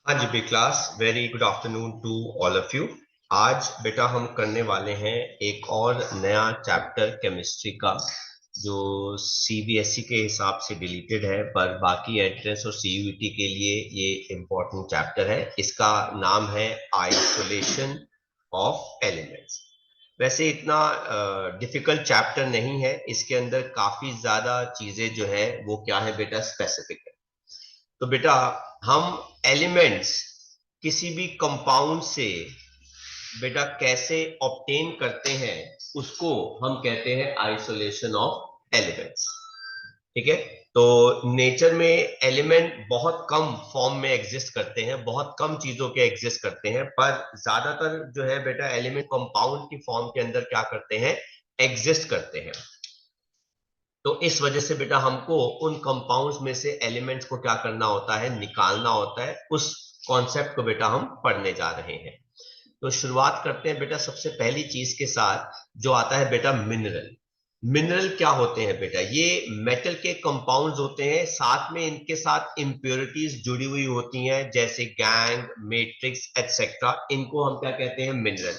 हाँ जी B class, very good afternoon to all of you. आज बेटा हम करने वाले हैं एक और नया चैप्टर केमिस्ट्री का, जो सीबीएसई के हिसाब से डिलीटेड है, पर बाकी एंट्रेंस और सीयूईटी के लिए ये इम्पोर्टेंट चैप्टर है। इसका नाम है आइसोलेशन ऑफ एलिमेंट्स। वैसे इतना डिफिकल्ट चैप्टर नहीं है, इसके अंदर काफी ज्यादा चीजें जो है वो क्या है बेटा, स्पेसिफिक है। तो बेटा हम एलिमेंट्स किसी भी कंपाउंड से बेटा कैसे ऑब्टेन करते हैं, उसको हम कहते हैं आइसोलेशन ऑफ एलिमेंट्स। ठीक है। तो नेचर में एलिमेंट बहुत कम फॉर्म में एग्जिस्ट करते हैं, बहुत कम चीजों के एग्जिस्ट करते हैं, पर ज्यादातर जो है बेटा एलिमेंट कंपाउंड की फॉर्म के अंदर क्या करते हैं, एग्जिस्ट करते हैं। तो इस वजह से बेटा हमको उन कंपाउंड्स में से एलिमेंट्स को क्या करना होता है, निकालना होता है। उस कॉन्सेप्ट को बेटा हम पढ़ने जा रहे हैं। तो शुरुआत करते हैं बेटा सबसे पहली चीज के साथ, जो आता है बेटा मिनरल। मिनरल क्या होते हैं बेटा, ये मेटल के कंपाउंड्स होते हैं, साथ में इनके साथ इंप्योरिटीज जुड़ी हुई होती हैं, जैसे गैंग, मैट्रिक्स एटसेट्रा। इनको हम क्या कहते हैं, मिनरल।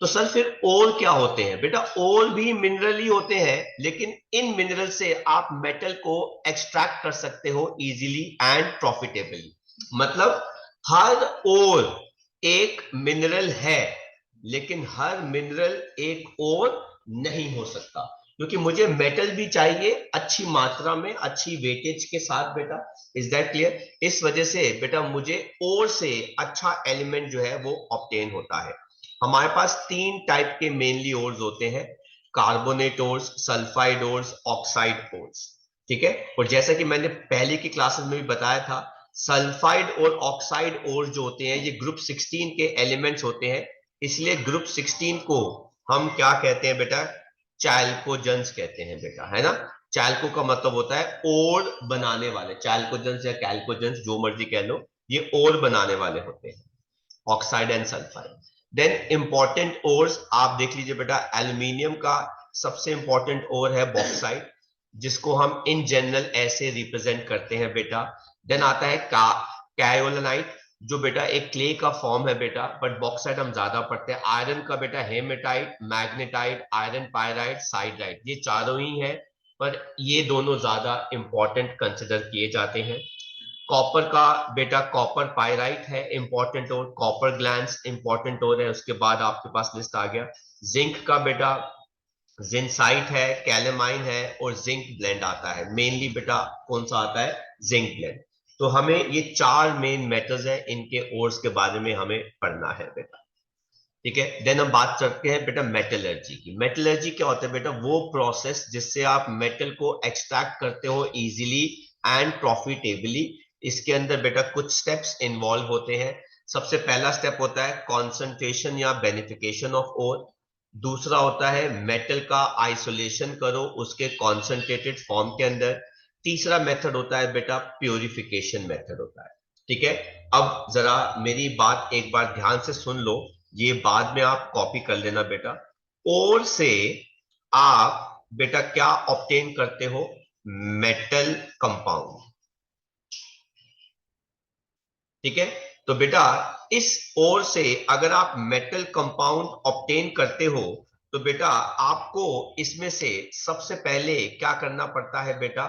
तो सर फिर ओर क्या होते हैं बेटा, ओर भी मिनरल ही होते हैं, लेकिन इन मिनरल से आप मेटल को एक्सट्रैक्ट कर सकते हो इजीली एंड प्रॉफिटेबली। मतलब हर ओर एक मिनरल है, लेकिन हर मिनरल एक ओर नहीं हो सकता, क्योंकि मुझे मेटल भी चाहिए अच्छी मात्रा में, अच्छी वेटेज के साथ बेटा। Is that clear? इस वजह से बेटा मुझे ओर से अच्छा एलिमेंट जो है वो ऑब्टेन होता है। हमारे पास तीन टाइप के मेनली ओर्स होते हैं, carbonate ores, sulphide ores, oxide ores. ठीक है। और जैसा कि मैंने पहले की क्लासेस में भी बताया था, सल्फाइड और ऑक्साइड ओर्स जो होते हैं ये ग्रुप 16 के एलिमेंट्स होते हैं। इसलिए ग्रुप 16 को हम क्या कहते हैं बेटा, चैल्कोजेंस कहते हैं बेटा, है ना। चैल्को का मतलब होता है ओर बनाने वाले, चैल्कोजेंस या कैल्कोजेंस जो मर्जी कह लो, ये ओर बनाने वाले होते हैं, oxide and sulphide. Then important ores आप देख लीजिए बेटा, एल्यूमिनियम का सबसे इंपॉर्टेंट ओर है बॉक्साइड, जिसको हम इन जनरल ऐसे रिप्रेजेंट करते हैं बेटा। देन आता है कायोलानाइट, जो बेटा एक क्ले का फॉर्म है बेटा, बट बॉक्साइड हम ज्यादा पढ़ते हैं। आयरन का बेटा हेमेटाइट, मैग्नेटाइट, आयरन पायराइट, साइड्राइट, ये चारों ही है, पर ये दोनों ज्यादा इंपॉर्टेंट कंसिडर किए जाते हैं। कॉपर का बेटा कॉपर पायराइट है इंपॉर्टेंट ओर, कॉपर ग्लैंस इंपॉर्टेंट ओर है। उसके बाद आपके पास लिस्ट आ गया। जिंक का बेटा जिंसाइट है, कैलेमाइन है, और जिंक ब्लेंड आता है। मेनली बेटा कौन सा आता है, जिंक ब्लेंड। तो हमें ये चार मेन मेटल्स है, इनके ओर्स के बारे में हमें पढ़ना है बेटा। ठीक है। देन हम बात करते हैं बेटा मेटलर्जी की। मेटलर्जी क्या होता है बेटा, वो प्रोसेस जिससे आप मेटल को एक्सट्रैक्ट करते हो इजीली एंड प्रॉफिटेबली। इसके अंदर बेटा कुछ स्टेप्स इन्वॉल्व होते हैं। सबसे पहला स्टेप होता है कॉन्सेंट्रेशन या बेनिफिकेशन ऑफ ओर। दूसरा होता है मेटल का आइसोलेशन करो उसके कॉन्सेंट्रेटेड फॉर्म के अंदर। तीसरा मेथड होता है बेटा प्योरिफिकेशन मेथड होता है। ठीक है। अब जरा मेरी बात एक बार ध्यान से सुन लो, ये बाद में आप कॉपी कर लेना बेटा। और से आप बेटा क्या ऑब्टेन करते हो, मेटल कंपाउंड। ठीक है। तो बेटा इस ओर से अगर आप मेटल कंपाउंड ऑब्टेन करते हो, तो बेटा आपको इसमें से सबसे पहले क्या करना पड़ता है बेटा,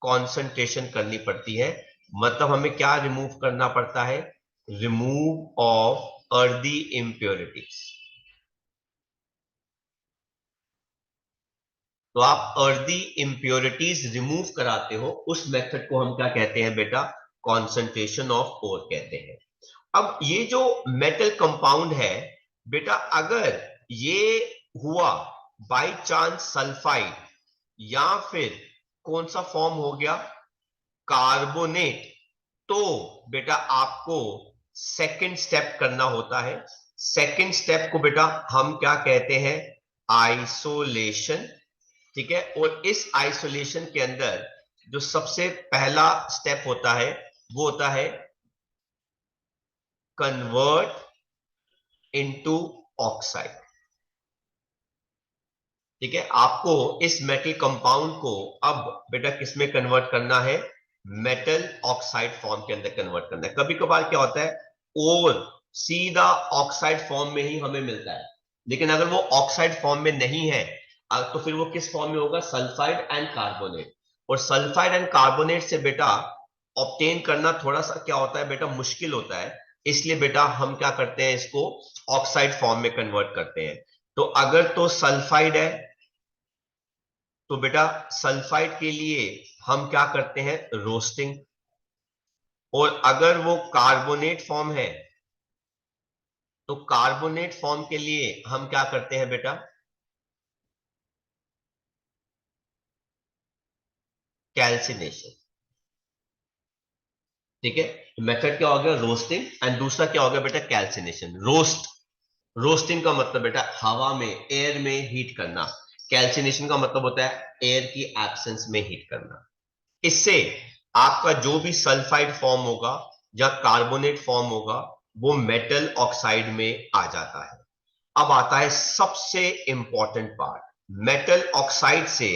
कॉन्सेंट्रेशन करनी पड़ती है। मतलब हमें क्या रिमूव करना पड़ता है, रिमूव ऑफ अर्दी इंप्योरिटीज। तो आप अर्दी इंप्योरिटीज रिमूव कराते हो, उस मेथड को हम क्या कहते हैं बेटा, कॉन्सेंट्रेशन ऑफ ओर कहते हैं। अब ये जो मेटल कंपाउंड है बेटा, अगर ये हुआ बाय चांस सल्फाइड, या फिर कौन सा फॉर्म हो गया, कार्बोनेट, तो बेटा आपको सेकंड स्टेप करना होता है। सेकंड स्टेप को बेटा हम क्या कहते हैं, आइसोलेशन। ठीक है। और इस आइसोलेशन के अंदर जो सबसे पहला स्टेप होता है, वो होता है कन्वर्ट इनटू ऑक्साइड। ठीक है। आपको इस मेटल कंपाउंड को अब बेटा किस में कन्वर्ट करना है, मेटल ऑक्साइड फॉर्म के अंदर कन्वर्ट करना है। कभी कभार क्या होता है, ओर सीधा ऑक्साइड फॉर्म में ही हमें मिलता है, लेकिन अगर वो ऑक्साइड फॉर्म में नहीं है तो फिर वो किस फॉर्म में होगा, सल्फाइड एंड कार्बोनेट। और सल्फाइड एंड कार्बोनेट से बेटा ऑब्टेन करना थोड़ा सा क्या होता है बेटा, मुश्किल होता है। इसलिए बेटा हम क्या करते हैं, इसको ऑक्साइड फॉर्म में कन्वर्ट करते हैं। तो अगर तो सल्फाइड है तो बेटा सल्फाइड के लिए हम क्या करते हैं, रोस्टिंग। और अगर वो कार्बोनेट फॉर्म है तो कार्बोनेट फॉर्म के लिए हम क्या करते हैं बेटा, कैल्सिनेशन। ठीक है, तो मेथड क्या हो गया, रोस्टिंग, एंड दूसरा क्या हो गया बेटा, कैल्सिनेशन। रोस्टिंग का मतलब बेटा हवा में, एयर में हीट करना। कैल्सिनेशन का मतलब होता है एयर की एब्सेंस में हीट करना। इससे आपका जो भी सल्फाइड फॉर्म होगा या कार्बोनेट फॉर्म होगा वो मेटल ऑक्साइड में आ जाता है। अब आता है सबसे इंपॉर्टेंट पार्ट, मेटल ऑक्साइड से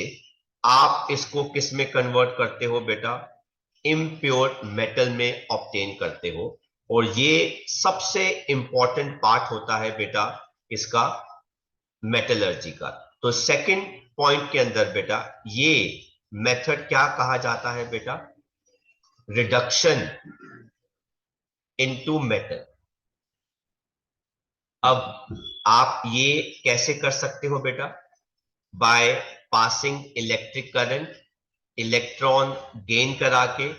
आप इसको किस में कन्वर्ट करते हो बेटा, इम्प्योर मेटल में ऑब्टेन करते हो। और ये सबसे इंपॉर्टेंट पार्ट होता है बेटा इसका, मेटलर्जी का। तो सेकंड पॉइंट के अंदर बेटा ये मेथड क्या कहा जाता है बेटा, रिडक्शन इनटू मेटल। अब आप ये कैसे कर सकते हो बेटा, by passing electric current, electron gain करा के।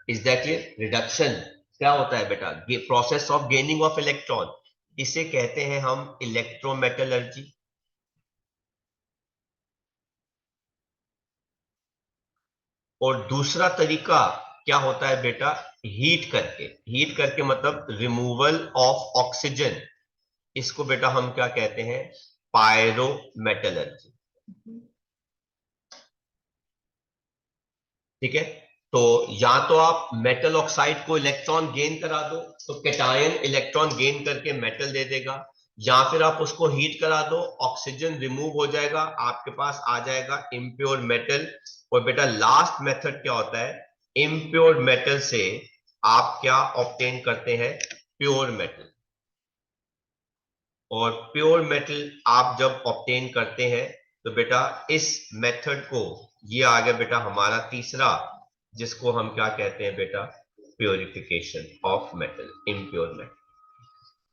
Is that clear? रिडक्शन क्या होता है बेटा, process of gaining of electron, इसे कहते हैं हम इलेक्ट्रोमेटलर्जी। और दूसरा तरीका क्या होता है बेटा, हीट करके। हीट करके मतलब रिमूवल ऑफ ऑक्सीजन, इसको बेटा हम क्या कहते हैं, पायरोमेटलर्जी। ठीक है, तो या तो आप मेटल ऑक्साइड को इलेक्ट्रॉन गेन करा दो तो कैटायन इलेक्ट्रॉन गेन करके मेटल दे देगा, या फिर आप उसको हीट करा दो, ऑक्सीजन रिमूव हो जाएगा, आपके पास आ जाएगा इम्प्योर मेटल। और बेटा लास्ट मेथड क्या होता है, इम्प्योर मेटल से आप क्या ऑब्टेन करते हैं, प्योर मेटल। और प्योर मेटल आप जब ऑब्टेन करते हैं तो बेटा इस मेथड को, ये आ गया बेटा हमारा तीसरा, जिसको हम क्या कहते हैं बेटा, purification of metal, impure metal.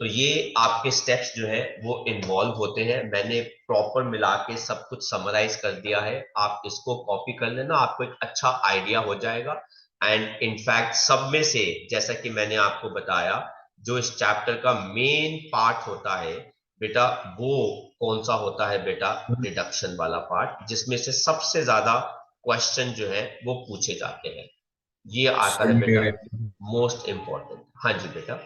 तो ये आपके स्टेप्स जो है वो इन्वॉल्व होते हैं। मैंने प्रॉपर मिला के सब कुछ समराइज कर दिया है, आप इसको कॉपी कर लेना, आपको एक अच्छा आइडिया हो जाएगा। एंड इनफैक्ट सब में से, जैसा कि मैंने आपको बताया, जो इस चैप्टर का मेन पार्ट होता है बेटा, वो कौन सा होता है बेटा, रिडक्शन वाला पार्ट, जिसमें से सबसे ज्यादा क्वेश्चन जो है वो पूछे जाते हैं। ये आता है सही बेटा है। Most important. हाँ जी बेटा।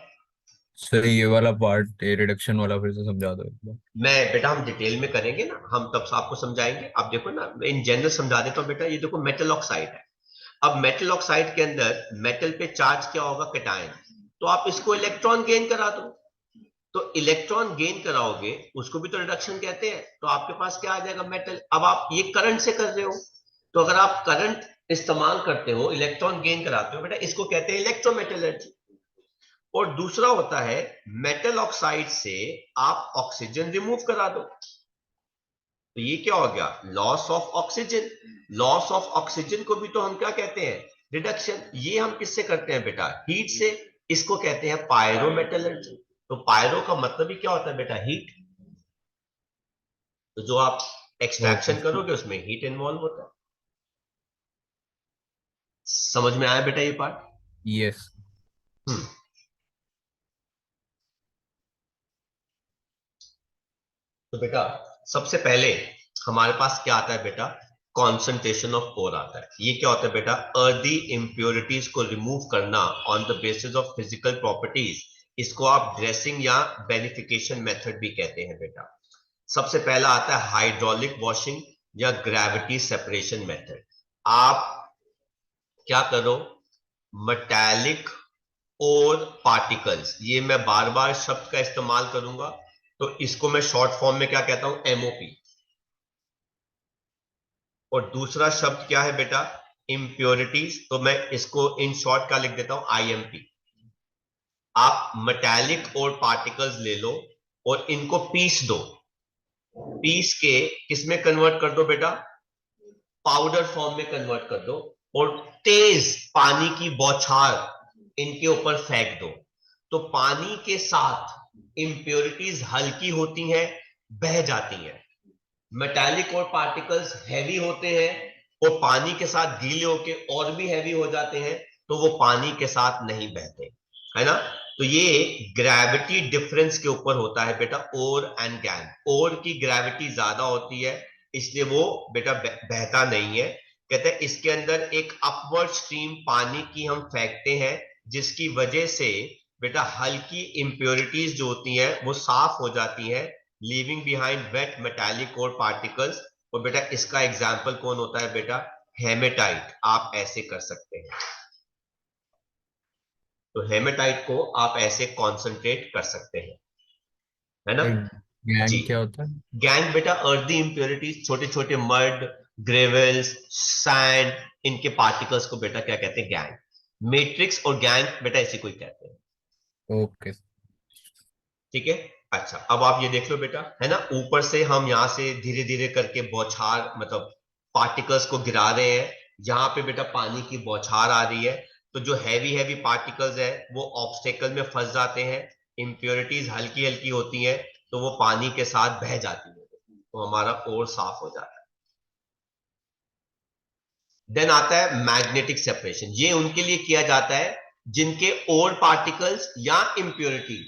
सही, ये वाला पार्ट, रिडक्शन वाला फिर से समझा दो एक बार। मैं बेटा हम डिटेल में करेंगे ना, हम तब से आपको समझाएंगे। अब देखो ना, इन जनरल समझा देता हूँ बेटा। ये देखो मेटल ऑक्साइड है। अब मेटल ऑक्साइड के अंदर मेटल पे चार्ज क्या होगा, कैटायन। तो आप इसको इलेक्ट्रॉन गेन करा दो, तो इलेक्ट्रॉन गेन कराओगे, उसको भी तो रिडक्शन कहते हैं। तो आपके पास क्या आ जाएगा, मेटल। अब आप ये करंट से कर रहे हो, तो अगर आप करंट इस्तेमाल करते हो, इलेक्ट्रॉन गेन कराते हो बेटा, इसको कहते हैं इलेक्ट्रोमेटलर्जी। और दूसरा होता है, मेटल ऑक्साइड से आप ऑक्सीजन रिमूव करा दो, तो ये क्या हो गया, loss of oxygen. Loss of oxygen को भी तो हम क्या कहते हैं, रिडक्शन। ये हम किससे करते हैं बेटा, हीट से। इसको कहते हैं पायरोमेटलर्जी। तो पायरो का मतलब ही क्या होता है बेटा, हीट। तो जो आप ओके। एक्सट्रैक्शन करोगे उसमें हीट इन्वॉल्व होता है। समझ में आया बेटा ये पार्ट? यस। हम्म। तो बेटा सबसे पहले हमारे पास क्या आता है बेटा, कॉन्सेंट्रेशन ऑफ कोर आता है। ये क्या होता है बेटा, अर्दी इंप्योरिटीज को रिमूव करना on the basis of physical properties. इसको आप ड्रेसिंग या बेनिफिकेशन मेथड भी कहते हैं बेटा। सबसे पहला आता है हाइड्रोलिक वॉशिंग या ग्रेविटी सेपरेशन मेथड। आप क्या करो, मेटालिक और पार्टिकल्स, ये मैं बार बार शब्द का इस्तेमाल करूंगा, तो इसको मैं शॉर्ट फॉर्म में क्या कहता हूं, एमओपी। और दूसरा शब्द क्या है बेटा, इम्प्योरिटीज, तो मैं इसको इन शॉर्ट क्या लिख देता हूं, आईएमपी। आप मेटालिक और पार्टिकल्स ले लो और इनको पीस दो, पीस के किसमें कन्वर्ट कर दो बेटा, पाउडर फॉर्म में कन्वर्ट कर दो, और तेज पानी की बौछार इनके ऊपर फेंक दो, तो पानी के साथ इंप्योरिटीज हल्की होती हैं, बह जाती हैं। मेटालिक और पार्टिकल्स हैवी होते हैं और पानी के साथ गीले होके और भी हैवी हो जाते हैं, तो वो पानी के साथ नहीं बहते, है ना। तो ये ग्रेविटी डिफरेंस के ऊपर होता है बेटा, ओर एंड गैंग। ओर की ग्रेविटी ज्यादा होती है, इसलिए वो बेटा बहता नहीं है। कहते हैं इसके अंदर एक अपवर्ड स्ट्रीम पानी की हम फेंकते हैं, जिसकी वजह से बेटा हल्की इंप्योरिटीज जो होती हैं वो साफ हो जाती हैं, लीविंग बिहाइंड वेट मेटालिक और पार्टिकल्स। और बेटा इसका एग्जाम्पल कौन होता है बेटा, हेमेटाइट। आप ऐसे कर सकते हैं, तो हेमेटाइट को आप ऐसे कॉन्सेंट्रेट कर सकते हैं, है ना। जी, गैंग क्या होता है? गैंग बेटा अर्दी इंप्योरिटीज, छोटे छोटे मड, ग्रेवल्स, सैंड, इनके पार्टिकल्स को बेटा क्या कहते हैं, गैंग। मैट्रिक्स और गैंग बेटा इसी को ही कहते हैं, ओके। ठीक है। अच्छा, अब आप ये देख लो बेटा, है ना, ऊपर से हम यहां से धीरे धीरे करके बौछार मतलब पार्टिकल्स को गिरा रहे हैं, जहां पे बेटा पानी की बौछार आ रही है, तो जो हैवी हैवी पार्टिकल्स है वो ऑब्स्टेकल में फंस जाते हैं, इंप्योरिटीज हल्की हल्की होती हैं, तो वो पानी के साथ बह जाती है, तो हमारा ओर साफ हो जाता है। देन आता है मैग्नेटिक सेपरेशन। ये उनके लिए किया जाता है जिनके ओर पार्टिकल्स या इंप्योरिटी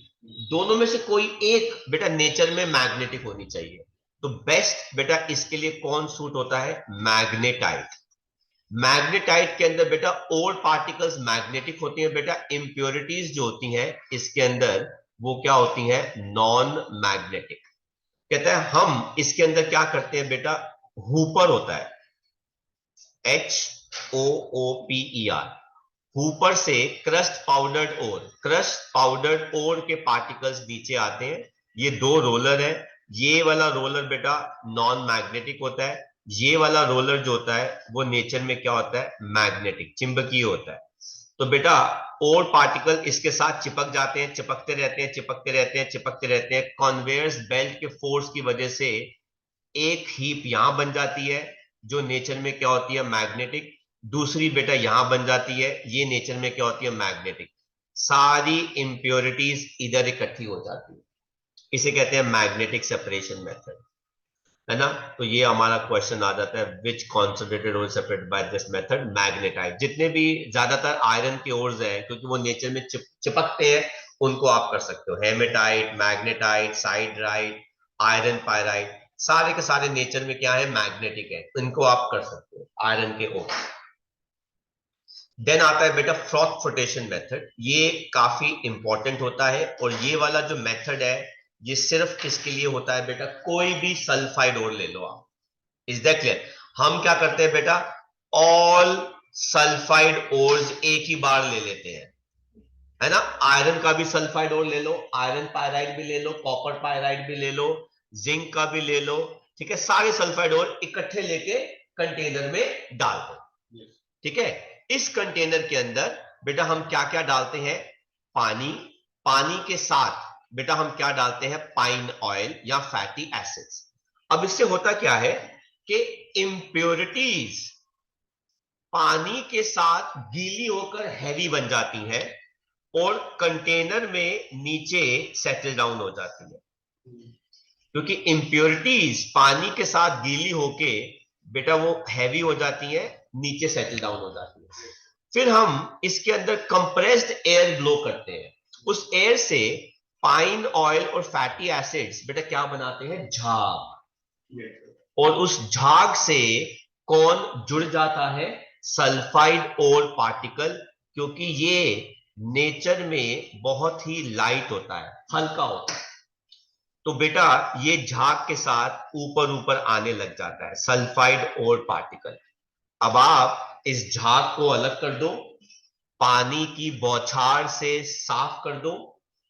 दोनों में से कोई एक बेटा नेचर में मैग्नेटिक होनी चाहिए। तो बेस्ट बेटा इसके लिए कौन सूट होता है, मैग्नेटाइट। मैग्नेटाइट के अंदर बेटा ओर पार्टिकल्स मैग्नेटिक होती हैं बेटा, इंप्योरिटीज जो होती हैं इसके अंदर वो क्या होती हैं, नॉन मैग्नेटिक। कहता है हम इसके अंदर क्या करते हैं बेटा, हुपर होता है, HOOPER, ऊपर से क्रस्ट पाउडर्ड ओर, क्रस्ट पाउडर्ड ओर के पार्टिकल्स नीचे आते हैं। ये दो रोलर है, ये वाला रोलर बेटा नॉन मैग्नेटिक होता है, ये वाला रोलर जो होता है वो नेचर में क्या होता है, मैग्नेटिक, चुंबकीय होता है। तो बेटा और पार्टिकल इसके साथ चिपक जाते हैं, चिपकते रहते हैं, चिपकते रहते हैं, चिपकते रहते हैं, कन्वेयर्स बेल्ट के फोर्स की वजह से एक हीप यहां बन जाती है, जो नेचर में क्या होती है, मैग्नेटिक। दूसरी बेटा यहां बन जाती है, ये नेचर में क्या होती है, मैग्नेटिक। सारी इंप्योरिटीज इधर इकट्ठी हो जाती है, इसे कहते हैं मैग्नेटिक सेपरेशन मेथड, है ना। तो ये हमारा क्वेश्चन आ जाता है, which concentrated ore separated by this method, magnetite. जितने भी ज्यादातर आयरन के ओर्स हैं क्योंकि वो नेचर में चिपकते हैं, उनको आप कर सकते हो, haematite, magnetite, siderite, iron pyrite, सारे के सारे नेचर में क्या है, मैग्नेटिक है, इनको आप कर सकते हो आयरन के ओर। देन आता है बेटा फ्रॉथ फ्लोटेशन मेथड। ये काफी इंपॉर्टेंट होता है, और ये वाला जो मेथड है ये सिर्फ किसके लिए होता है बेटा, कोई भी सल्फाइड ओर ले लो आप। Is that clear. हम क्या करते हैं बेटा, ऑल सल्फाइड ओर्स एक ही बार ले लेते हैं, है ना। आयरन का भी सल्फाइड ओर ले लो, आयरन पायराइड भी ले लो, कॉपर पायराइड भी ले लो, जिंक का भी ले लो, ठीक है। सारे सल्फाइड ओर इकट्ठे लेके कंटेनर में डाल दो, ठीक है। इस कंटेनर के अंदर बेटा हम क्या क्या डालते हैं, पानी, पानी के साथ बेटा हम क्या डालते हैं, पाइन ऑयल या फैटी एसिड्स। अब इससे होता क्या है कि इंप्योरिटीज पानी के साथ गीली होकर हैवी बन जाती हैं और कंटेनर में नीचे सेटल डाउन हो जाती है, क्योंकि इंप्योरिटीज पानी के साथ गीली होके बेटा वो हैवी हो जाती है, नीचे सेटल डाउन हो जाती है। फिर हम इसके अंदर कंप्रेस्ड एयर ब्लो करते हैं, उस एयर से पाइन ऑयल और फैटी एसिड्स बेटा क्या बनाते हैं, झाग, और उस झाग से कौन जुड़ जाता है, सल्फाइड और पार्टिकल, क्योंकि ये नेचर में बहुत ही लाइट होता है, हल्का होता है, तो बेटा ये झाग के साथ ऊपर ऊपर आने लग जाता है, सल्फाइड और पार्टिकल। अब आप इस झाग को अलग कर दो, पानी की बौछार से साफ कर दो,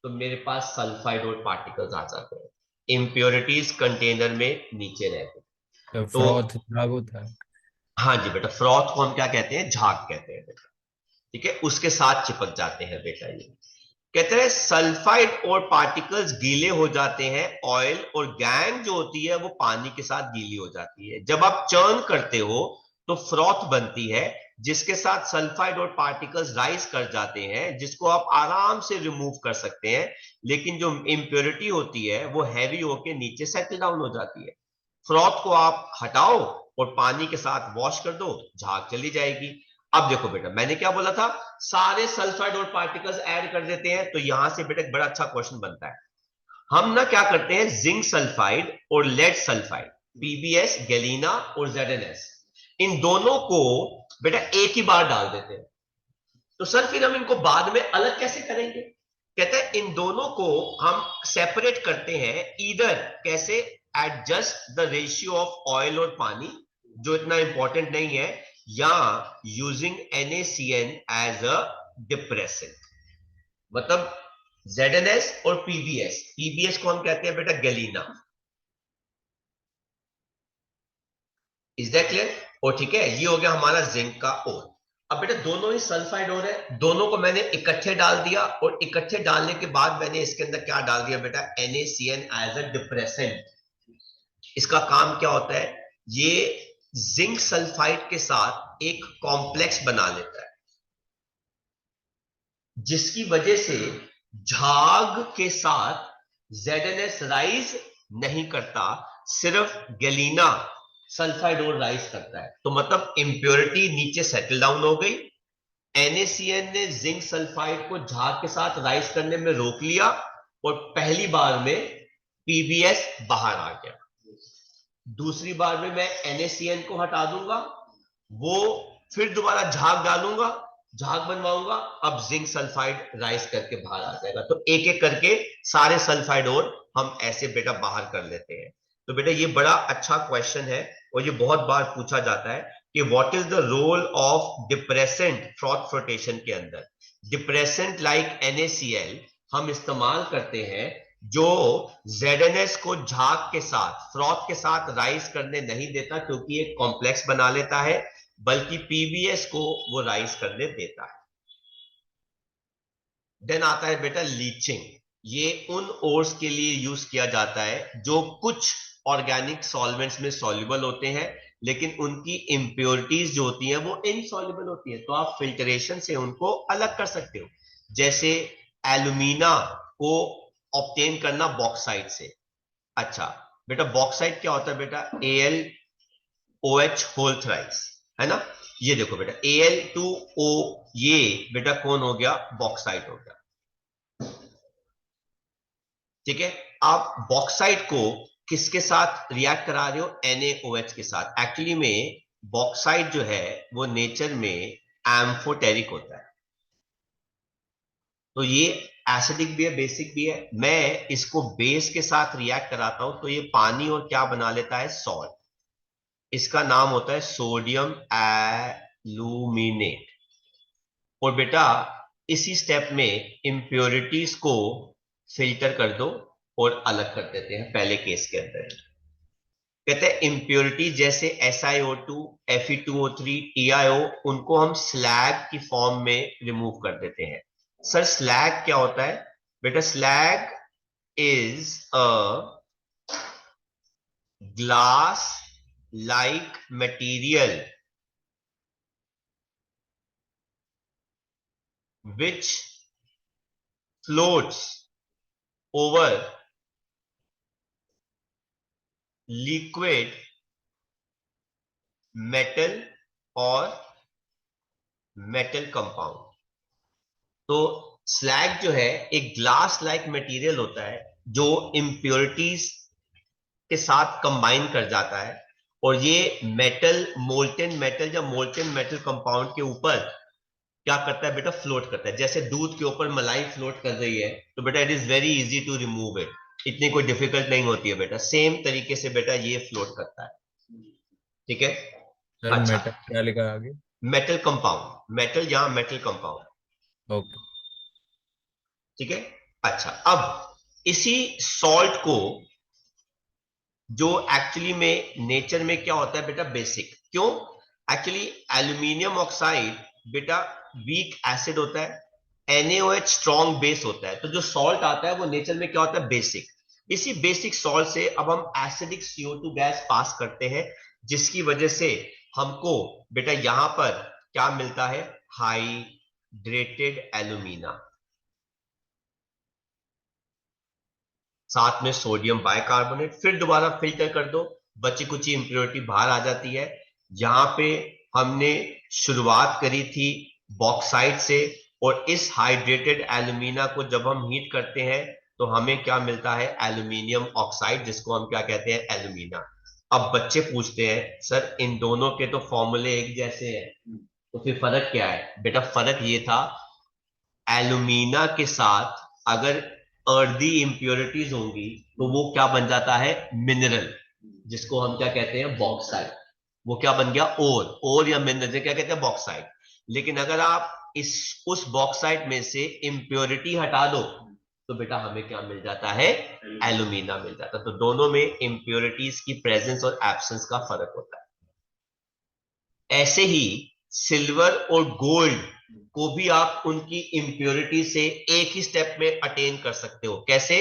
तो मेरे पास सल्फाइड और पार्टिकल्स आ जाते हैं, इंप्योरिटीज कंटेनर में नीचे रहते हैं। तो तो फ्रॉथ झाग होता है। हाँ जी बेटा, फ्रॉथ को हम क्या कहते हैं, झाग कहते हैं बेटा। ठीक है, उसके साथ चिपक जाते हैं बेटा। ये कहते हैं सल्फाइड और पार्टिकल्स गीले हो जाते हैं ऑयल, और गैंग जो होती है वो पानी के साथ गीली हो जाती है। जब आप चर्न करते हो तो फ्रॉथ बनती है, जिसके साथ सल्फाइड और पार्टिकल्स राइज कर जाते हैं, जिसको आप आराम से रिमूव कर सकते हैं। लेकिन जो इम्प्योरिटी होती है वो हैवी होके नीचे सेटल डाउन हो जाती है। फ्रॉथ को आप हटाओ और पानी के साथ वॉश कर दो, झाग चली जाएगी। अब देखो बेटा, मैंने क्या बोला था, सारे सल्फाइड और पार्टिकल्स ऐड कर देते हैं, तो यहां से बेटा एक बड़ा अच्छा क्वेश्चन बनता है। हम ना क्या करते हैं, जिंक सल्फाइड और लेड सल्फाइड, पीबीएस, गैलीना और जेडएनएस, इन दोनों को बेटा एक ही बार डाल देते हैं। तो सर फिर हम इनको बाद में अलग कैसे करेंगे? कहते हैं इन दोनों को हम सेपरेट करते हैं, इधर कैसे, adjust the ratio of oil और पानी, जो इतना इंपॉर्टेंट नहीं है, या using NaCN as a depressant. मतलब ZNS और PBS, PBS को हम कहते हैं बेटा गैलीना। Is that clear? और ठीक है, ये हो गया हमारा जिंक का ओर। अब बेटा दोनों ही सल्फाइड ओर है, दोनों को मैंने इकट्ठे डाल दिया, और इकट्ठे डालने के बाद मैंने इसके अंदर क्या डाल दिया बेटा, NaCN एज अ डिप्रेसेंट। इसका काम क्या होता है, ये जिंक सल्फाइड के साथ एक कॉम्प्लेक्स बना लेता है, जिसकी वजह से झाग के साथ ZNS राइज नहीं करता, सिर्फ गैलीना सल्फाइड और राइज करता है। तो मतलब इंप्योरिटी नीचे सेटल डाउन हो गई, NaCN ने जिंक सल्फाइड को झाग के साथ राइज करने में रोक लिया, और पहली बार में PBS बाहर आ गया। दूसरी बार में मैं NaCN को हटा दूंगा, वो फिर दोबारा झाग डालूंगा, झाग बनवाऊंगा, अब जिंक सल्फाइड राइज करके बाहर आ जाएगा। तो एक एक करके सारे सल्फाइड और हम ऐसे बेटा बाहर कर लेते हैं। तो बेटा ये बड़ा अच्छा क्वेश्चन है, और ये बहुत बार पूछा जाता है कि what is the role of depressant froth flotation के अंदर। डिप्रेसेंट लाइक NaCl हम इस्तेमाल करते हैं, जो ZNS को झाग के साथ, फ्रॉथ के साथ राइज करने नहीं देता, क्योंकि एक कॉम्प्लेक्स बना लेता है, बल्कि PBS को वो राइज करने देता है। देन आता है बेटा लीचिंग। ये उन ओर्स के लिए यूज किया जाता है जो कुछ ऑर्गेनिक सॉल्वेंट्स में सॉल्युबल होते हैं, लेकिन उनकी इंप्योरिटीज जो होती हैं वो इनसॉल्युबल होती है, तो आप फिल्ट्रेशन से उनको अलग कर सकते हो। जैसे एल्यूमिना को ऑब्टेन करना बॉक्साइट से। अच्छा बेटा, बॉक्साइट क्या होता है बेटा, AlOH होल थ्राइस, है ना। ये देखो बेटा Al2O, ये बेटा कौन हो गया, बॉक्साइट हो गया। ठीक है, आप बॉक्साइट को किसके साथ रिएक्ट करा रहे हो, NaOH के साथ। एक्चुअली में बॉक्साइट जो है वो नेचर में एम्फोटेरिक होता है, तो ये एसिडिक भी है, बेसिक भी है। मैं इसको बेस के साथ रिएक्ट कराता हूं, तो ये पानी और क्या बना लेता है, सॉल्ट। इसका नाम होता है सोडियम एल्यूमिनेट। और बेटा इसी स्टेप में इंप्योरिटीज को फिल्टर कर दो और अलग कर देते हैं, पहले केस के अंदर। कहते हैं इंप्योरिटी जैसे SiO2, Fe2O3, TiO, उनको हम स्लैग की फॉर्म में रिमूव कर देते हैं। सर स्लैग क्या होता है बेटा, slag is a glass like material which floats over liquid metal और मेटल कंपाउंड। तो स्लैग जो है एक ग्लास लाइक मटेरियल होता है, जो इंप्योरिटीज के साथ कंबाइन कर जाता है, और ये मेटल, मोल्टेन मेटल या मोल्टेन मेटल कंपाउंड के ऊपर क्या करता है बेटा, फ्लोट करता है। जैसे दूध के ऊपर मलाई फ्लोट कर रही है, तो बेटा it is very easy to remove it, इतनी कोई डिफिकल्ट नहीं होती है बेटा। सेम तरीके से बेटा ये फ्लोट करता है। ठीक है। सर अच्छा, मेटल क्या लिखा है आगे? मेटल कंपाउंड, मेटल या मेटल कंपाउंड। ओके। ठीक है। अच्छा, अब इसी सॉल्ट को, जो एक्चुअली में नेचर में क्या होता है बेटा, बेसिक, क्यों, एक्चुअली एल्यूमिनियम ऑक्साइड बेटा वीक एसिड होता है, NaOH स्ट्रॉन्ग बेस होता है। तो जो सॉल्ट आता है वो नेचर में क्या होता है, बेसिक। इसी बेसिक सॉल्ट से अब हम एसिडिक CO2 गैस पास करते हैं, जिसकी वजह से हमको बेटा यहां पर क्या मिलता है, हाइड्रेटेड एल्यूमिना, साथ में सोडियम बाइकार्बोनेट। फिर दोबारा फिल्टर कर दो, बची कुची इंप्योरिटी बाहर आ जाती है। यहां पे हमने शुरुआत करी थी बॉक्साइट से, और इस हाइड्रेटेड एल्यूमिना को जब हम हीट करते हैं तो हमें क्या मिलता है, एल्यूमिनियम ऑक्साइड, जिसको हम क्या कहते हैं, एल्यूमिना। अब बच्चे पूछते हैं सर इन दोनों के तो फॉर्मूले एक जैसे हैं, तो फिर फर्क क्या है? बेटा फर्क ये था, एल्यूमिना के साथ अगर अर्दी इंप्योरिटीज होंगी तो वो क्या बन जाता है, मिनरल, जिसको हम क्या कहते हैं, बॉक्साइट। वो क्या बन गया, ओर या मिनरल, क्या कहते हैं, बॉक्साइट। लेकिन अगर आप इस उस बॉक्साइट में से इंप्योरिटी हटा दो तो बेटा हमें क्या मिल जाता है, एल्यूमिना मिल जाता है। तो दोनों में इंप्योरिटीज की प्रेजेंस और एब्सेंस का फर्क होता है। ऐसे ही सिल्वर और गोल्ड को भी आप उनकी इंप्योरिटी से एक ही स्टेप में अटेन कर सकते हो। कैसे?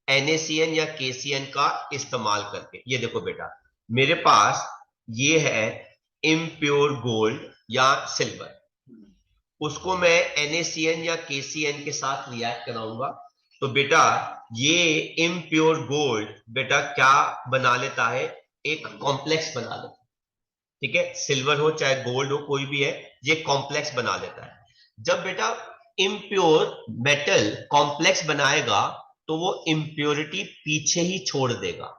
NaCN या KCN का इस्तेमाल करके। ये देखो बेटा, मेरे पास ये है इम्प्योर गोल्ड या सिल्वर, उसको मैं NaCN या KCN के साथ रिएक्ट कराऊंगा तो बेटा ये इम्प्योर गोल्ड बेटा क्या बना लेता है, एक कॉम्प्लेक्स बना लेता है। ठीक है, सिल्वर हो चाहे गोल्ड हो, कोई भी है, ये कॉम्प्लेक्स बना लेता है। जब बेटा इम्प्योर मेटल कॉम्प्लेक्स बनाएगा तो वो इम्प्योरिटी पीछे ही छोड़ देगा।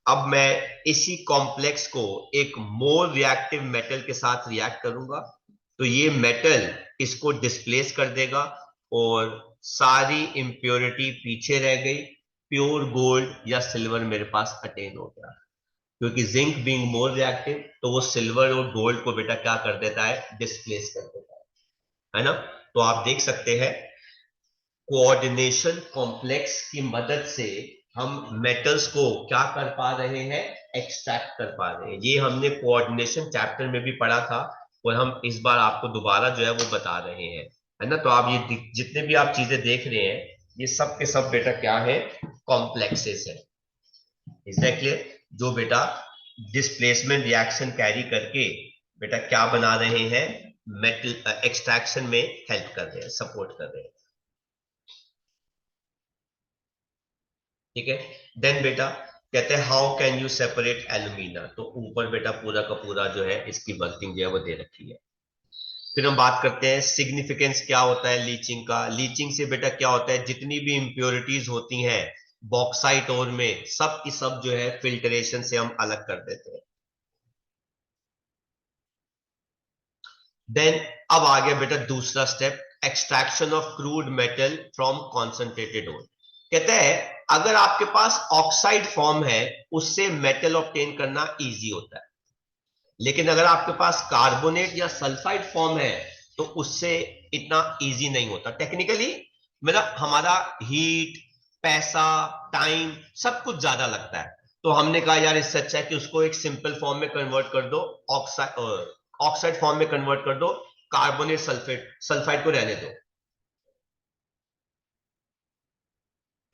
अब मैं इसी कॉम्प्लेक्स को एक मोर रिएक्टिव मेटल के साथ रिएक्ट करूंगा तो ये मेटल इसको डिस्प्लेस कर देगा और सारी इंप्योरिटी पीछे रह गई, प्योर गोल्ड या सिल्वर मेरे पास अटेन हो गया। क्योंकि जिंक बीइंग मोर रिएक्टिव तो वो सिल्वर और गोल्ड को बेटा क्या कर देता है, डिस्प्लेस कर देता है ना। तो आप देख सकते हैं कोऑर्डिनेशन कॉम्प्लेक्स की मदद से हम मेटल्स को क्या कर पा रहे हैं, एक्सट्रैक्ट कर पा रहे हैं। ये हमने कोऑर्डिनेशन चैप्टर में भी पढ़ा था और हम इस बार आपको दोबारा जो है वो बता रहे हैं, है ना। तो आप ये जितने भी आप चीजें देख रहे हैं ये सब के सब बेटा क्या है, कॉम्प्लेक्सेस है। Is that clear? जो बेटा डिस्प्लेसमेंट रिएक्शन कैरी करके बेटा क्या बना रहे हैं, मेटल एक्सट्रैक्शन में हेल्प कर रहे हैं, सपोर्ट कर रहे हैं। ठीक है, देन बेटा कहते हैं how can you separate alumina. तो ऊपर बेटा पूरा का पूरा जो है इसकी वर्किंग जो है वो दे रखी है। फिर हम बात करते हैं सिग्निफिकेंस क्या होता है लीचिंग का। लीचिंग से बेटा क्या होता है, जितनी भी इंप्योरिटीज होती हैं बॉक्साइट और में, सब की सब जो है फिल्ट्रेशन से हम अलग कर देते हैं। देन अब आ गया बेटा दूसरा step, extraction of crude metal from concentrated ore. कहता है अगर आपके पास ऑक्साइड फॉर्म है उससे मेटल ऑब्टेन करना इजी होता है, लेकिन अगर आपके पास कार्बोनेट या सल्फाइड फॉर्म है तो उससे इतना इजी नहीं होता टेक्निकली। मतलब हमारा हीट, पैसा, टाइम सब कुछ ज्यादा लगता है। तो हमने कहा यार इससे अच्छा है कि उसको एक सिंपल फॉर्म में कन्वर्ट कर दो, ऑक्साइड फॉर्म में कन्वर्ट कर दो, कार्बोनेट सल्फेट सल्फाइड को रहने दो।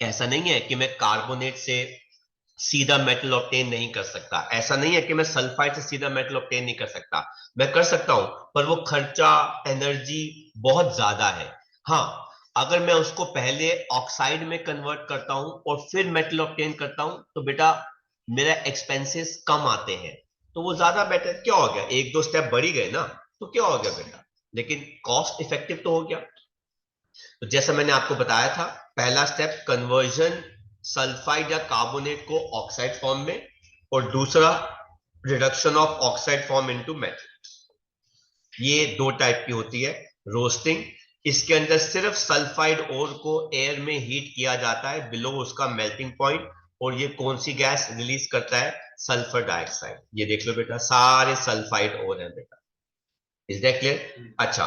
ऐसा नहीं है कि मैं कार्बोनेट से सीधा मेटल ऑब्टेन नहीं कर सकता, ऐसा नहीं है कि मैं सल्फाइड से सीधा मेटल ऑब्टेन नहीं कर सकता, मैं कर सकता हूं, पर वो खर्चा, एनर्जी बहुत ज्यादा है। हाँ, अगर मैं उसको पहले ऑक्साइड में कन्वर्ट करता हूं और फिर मेटल ऑब्टेन करता हूं तो बेटा मेरा एक्सपेंसेस कम आते हैं, तो वो ज्यादा बेटर। क्या हो गया, एक दो स्टेप बढ़ ही गए ना, तो क्या हो गया बेटा, लेकिन कॉस्ट इफेक्टिव तो हो गया। तो जैसा मैंने आपको बताया था, पहला स्टेप कन्वर्जन सल्फाइड या कार्बोनेट को ऑक्साइड फॉर्म में, और दूसरा reduction of oxide form into metal. ये दो टाइप की होती है। रोस्टिंग, इसके अंदर सिर्फ सल्फाइड ओर को एयर में हीट किया जाता है बिलो उसका मेल्टिंग पॉइंट, और ये कौन सी गैस रिलीज करता है, सल्फर डाइऑक्साइड। ये देख लो बेटा सारे सल्फाइड ओर है बेटा। Is that clear? अच्छा,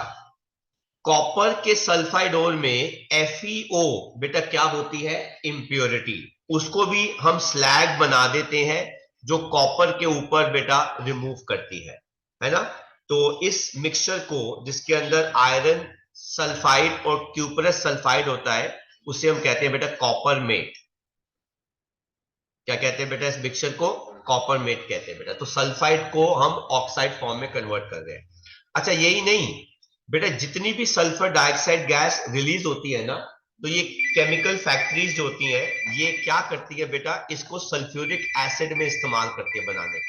कॉपर के सल्फाइड ओर में FeO बेटा क्या होती है, इंप्योरिटी। उसको भी हम स्लैग बना देते हैं जो कॉपर के ऊपर बेटा रिमूव करती है। है ना। तो इस मिक्सचर को, जिसके अंदर आयरन सल्फाइड और क्यूपरस सल्फाइड होता है, उसे हम कहते हैं बेटा कॉपर मेट। क्या कहते हैं बेटा इस मिक्सचर को? कॉपर मेट कहते हैं बेटा। तो सल्फाइड को हम ऑक्साइड फॉर्म में कन्वर्ट कर रहे हैं। अच्छा यही नहीं बेटा, जितनी भी सल्फर डाइऑक्साइड गैस रिलीज होती है ना, तो ये केमिकल फैक्ट्रीज जो होती हैं, ये क्या करती है बेटा, इसको सल्फ्यूरिक एसिड में इस्तेमाल करती है बनाने के।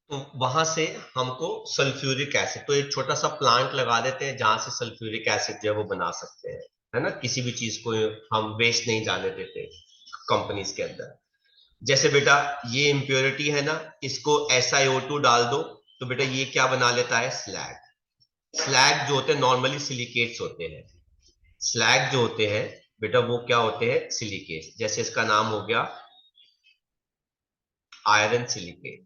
तो वहां से हमको सल्फ्यूरिक एसिड, तो एक छोटा सा प्लांट लगा देते हैं जहां से सल्फ्यूरिक एसिड जो है वो बना सकते हैं, है ना। किसी भी चीज को हम वेस्ट नहीं जाने देते कंपनीज के अंदर। जैसे बेटा ये इम्प्योरिटी है ना, इसको SiO2 डाल दो, तो बेटा ये क्या बना लेता है? स्लैग। स्लैग जो होते हैं नॉर्मली सिलिकेट्स होते हैं। स्लैग जो होते हैं बेटा वो क्या होते हैं? सिलिकेट्स। जैसे इसका नाम हो गया आयरन सिलिकेट,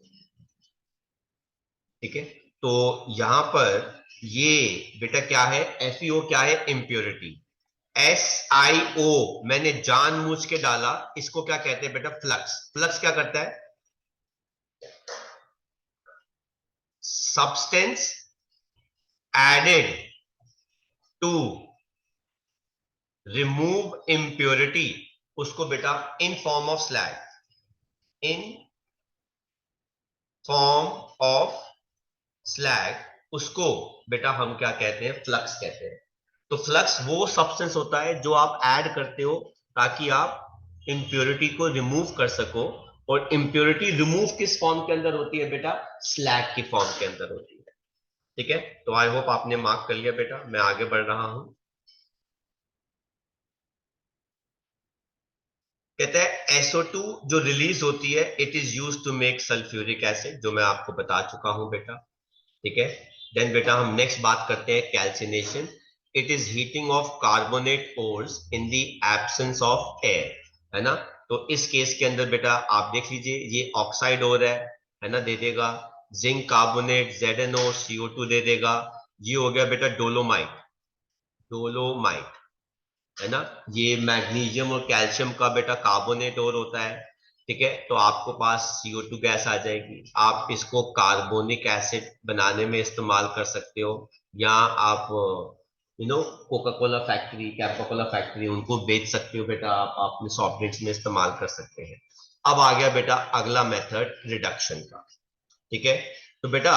ठीक है। तो यहां पर ये बेटा क्या है? FeO क्या है? इम्प्योरिटी। SiO मैंने जानबूझ के डाला, इसको क्या कहते हैं बेटा? फ्लक्स। फ्लक्स क्या करता है? Substance added to remove impurity, उसको बेटा in form of slag, in form of slag, उसको बेटा हम क्या कहते हैं? फ्लक्स कहते हैं। तो फ्लक्स वो सब्सटेंस होता है जो आप ऐड करते हो ताकि आप इम्प्योरिटी को रिमूव कर सको। और इम्प्योरिटी रिमूव किस फॉर्म के अंदर होती है बेटा? स्लैग की फॉर्म के अंदर होती है, ठीक है। तो आई होप आपने मार्क कर लिया बेटा, मैं आगे बढ़ रहा हूं। कहते हैं SO2 जो रिलीज होती है, it is use to make sulphuric acid, जो मैं आपको बता चुका हूं बेटा, ठीक है। देन बेटा हम नेक्स्ट बात करते हैं calcination. It is heating of carbonate ores in the absence of air, है ना। तो इस केस के अंदर बेटा आप देख लीजिए, ये ऑक्साइड ओर है ना, दे देगा जिंक कार्बोनेट ZnO CO2 दे देगा। ये हो गया बेटा डोलोमाइट। डोलोमाइट, है ना। ये मैग्नीशियम और कैल्शियम का बेटा कार्बोनेट और होता है, ठीक है। तो आपको पास CO2 गैस आ जाएगी। आप इसको कार्बोनिक एसिड बनाने में इस्तेमाल कर सकते हो, या आप Coca Cola factory, Campa Cola factory, उनको बेच सकते हो बेटा, आप अपने सॉफ्ट ड्रिंक्स में इस्तेमाल कर सकते हैं। अब आ गया बेटा अगला मेथड रिडक्शन का, ठीक है। तो बेटा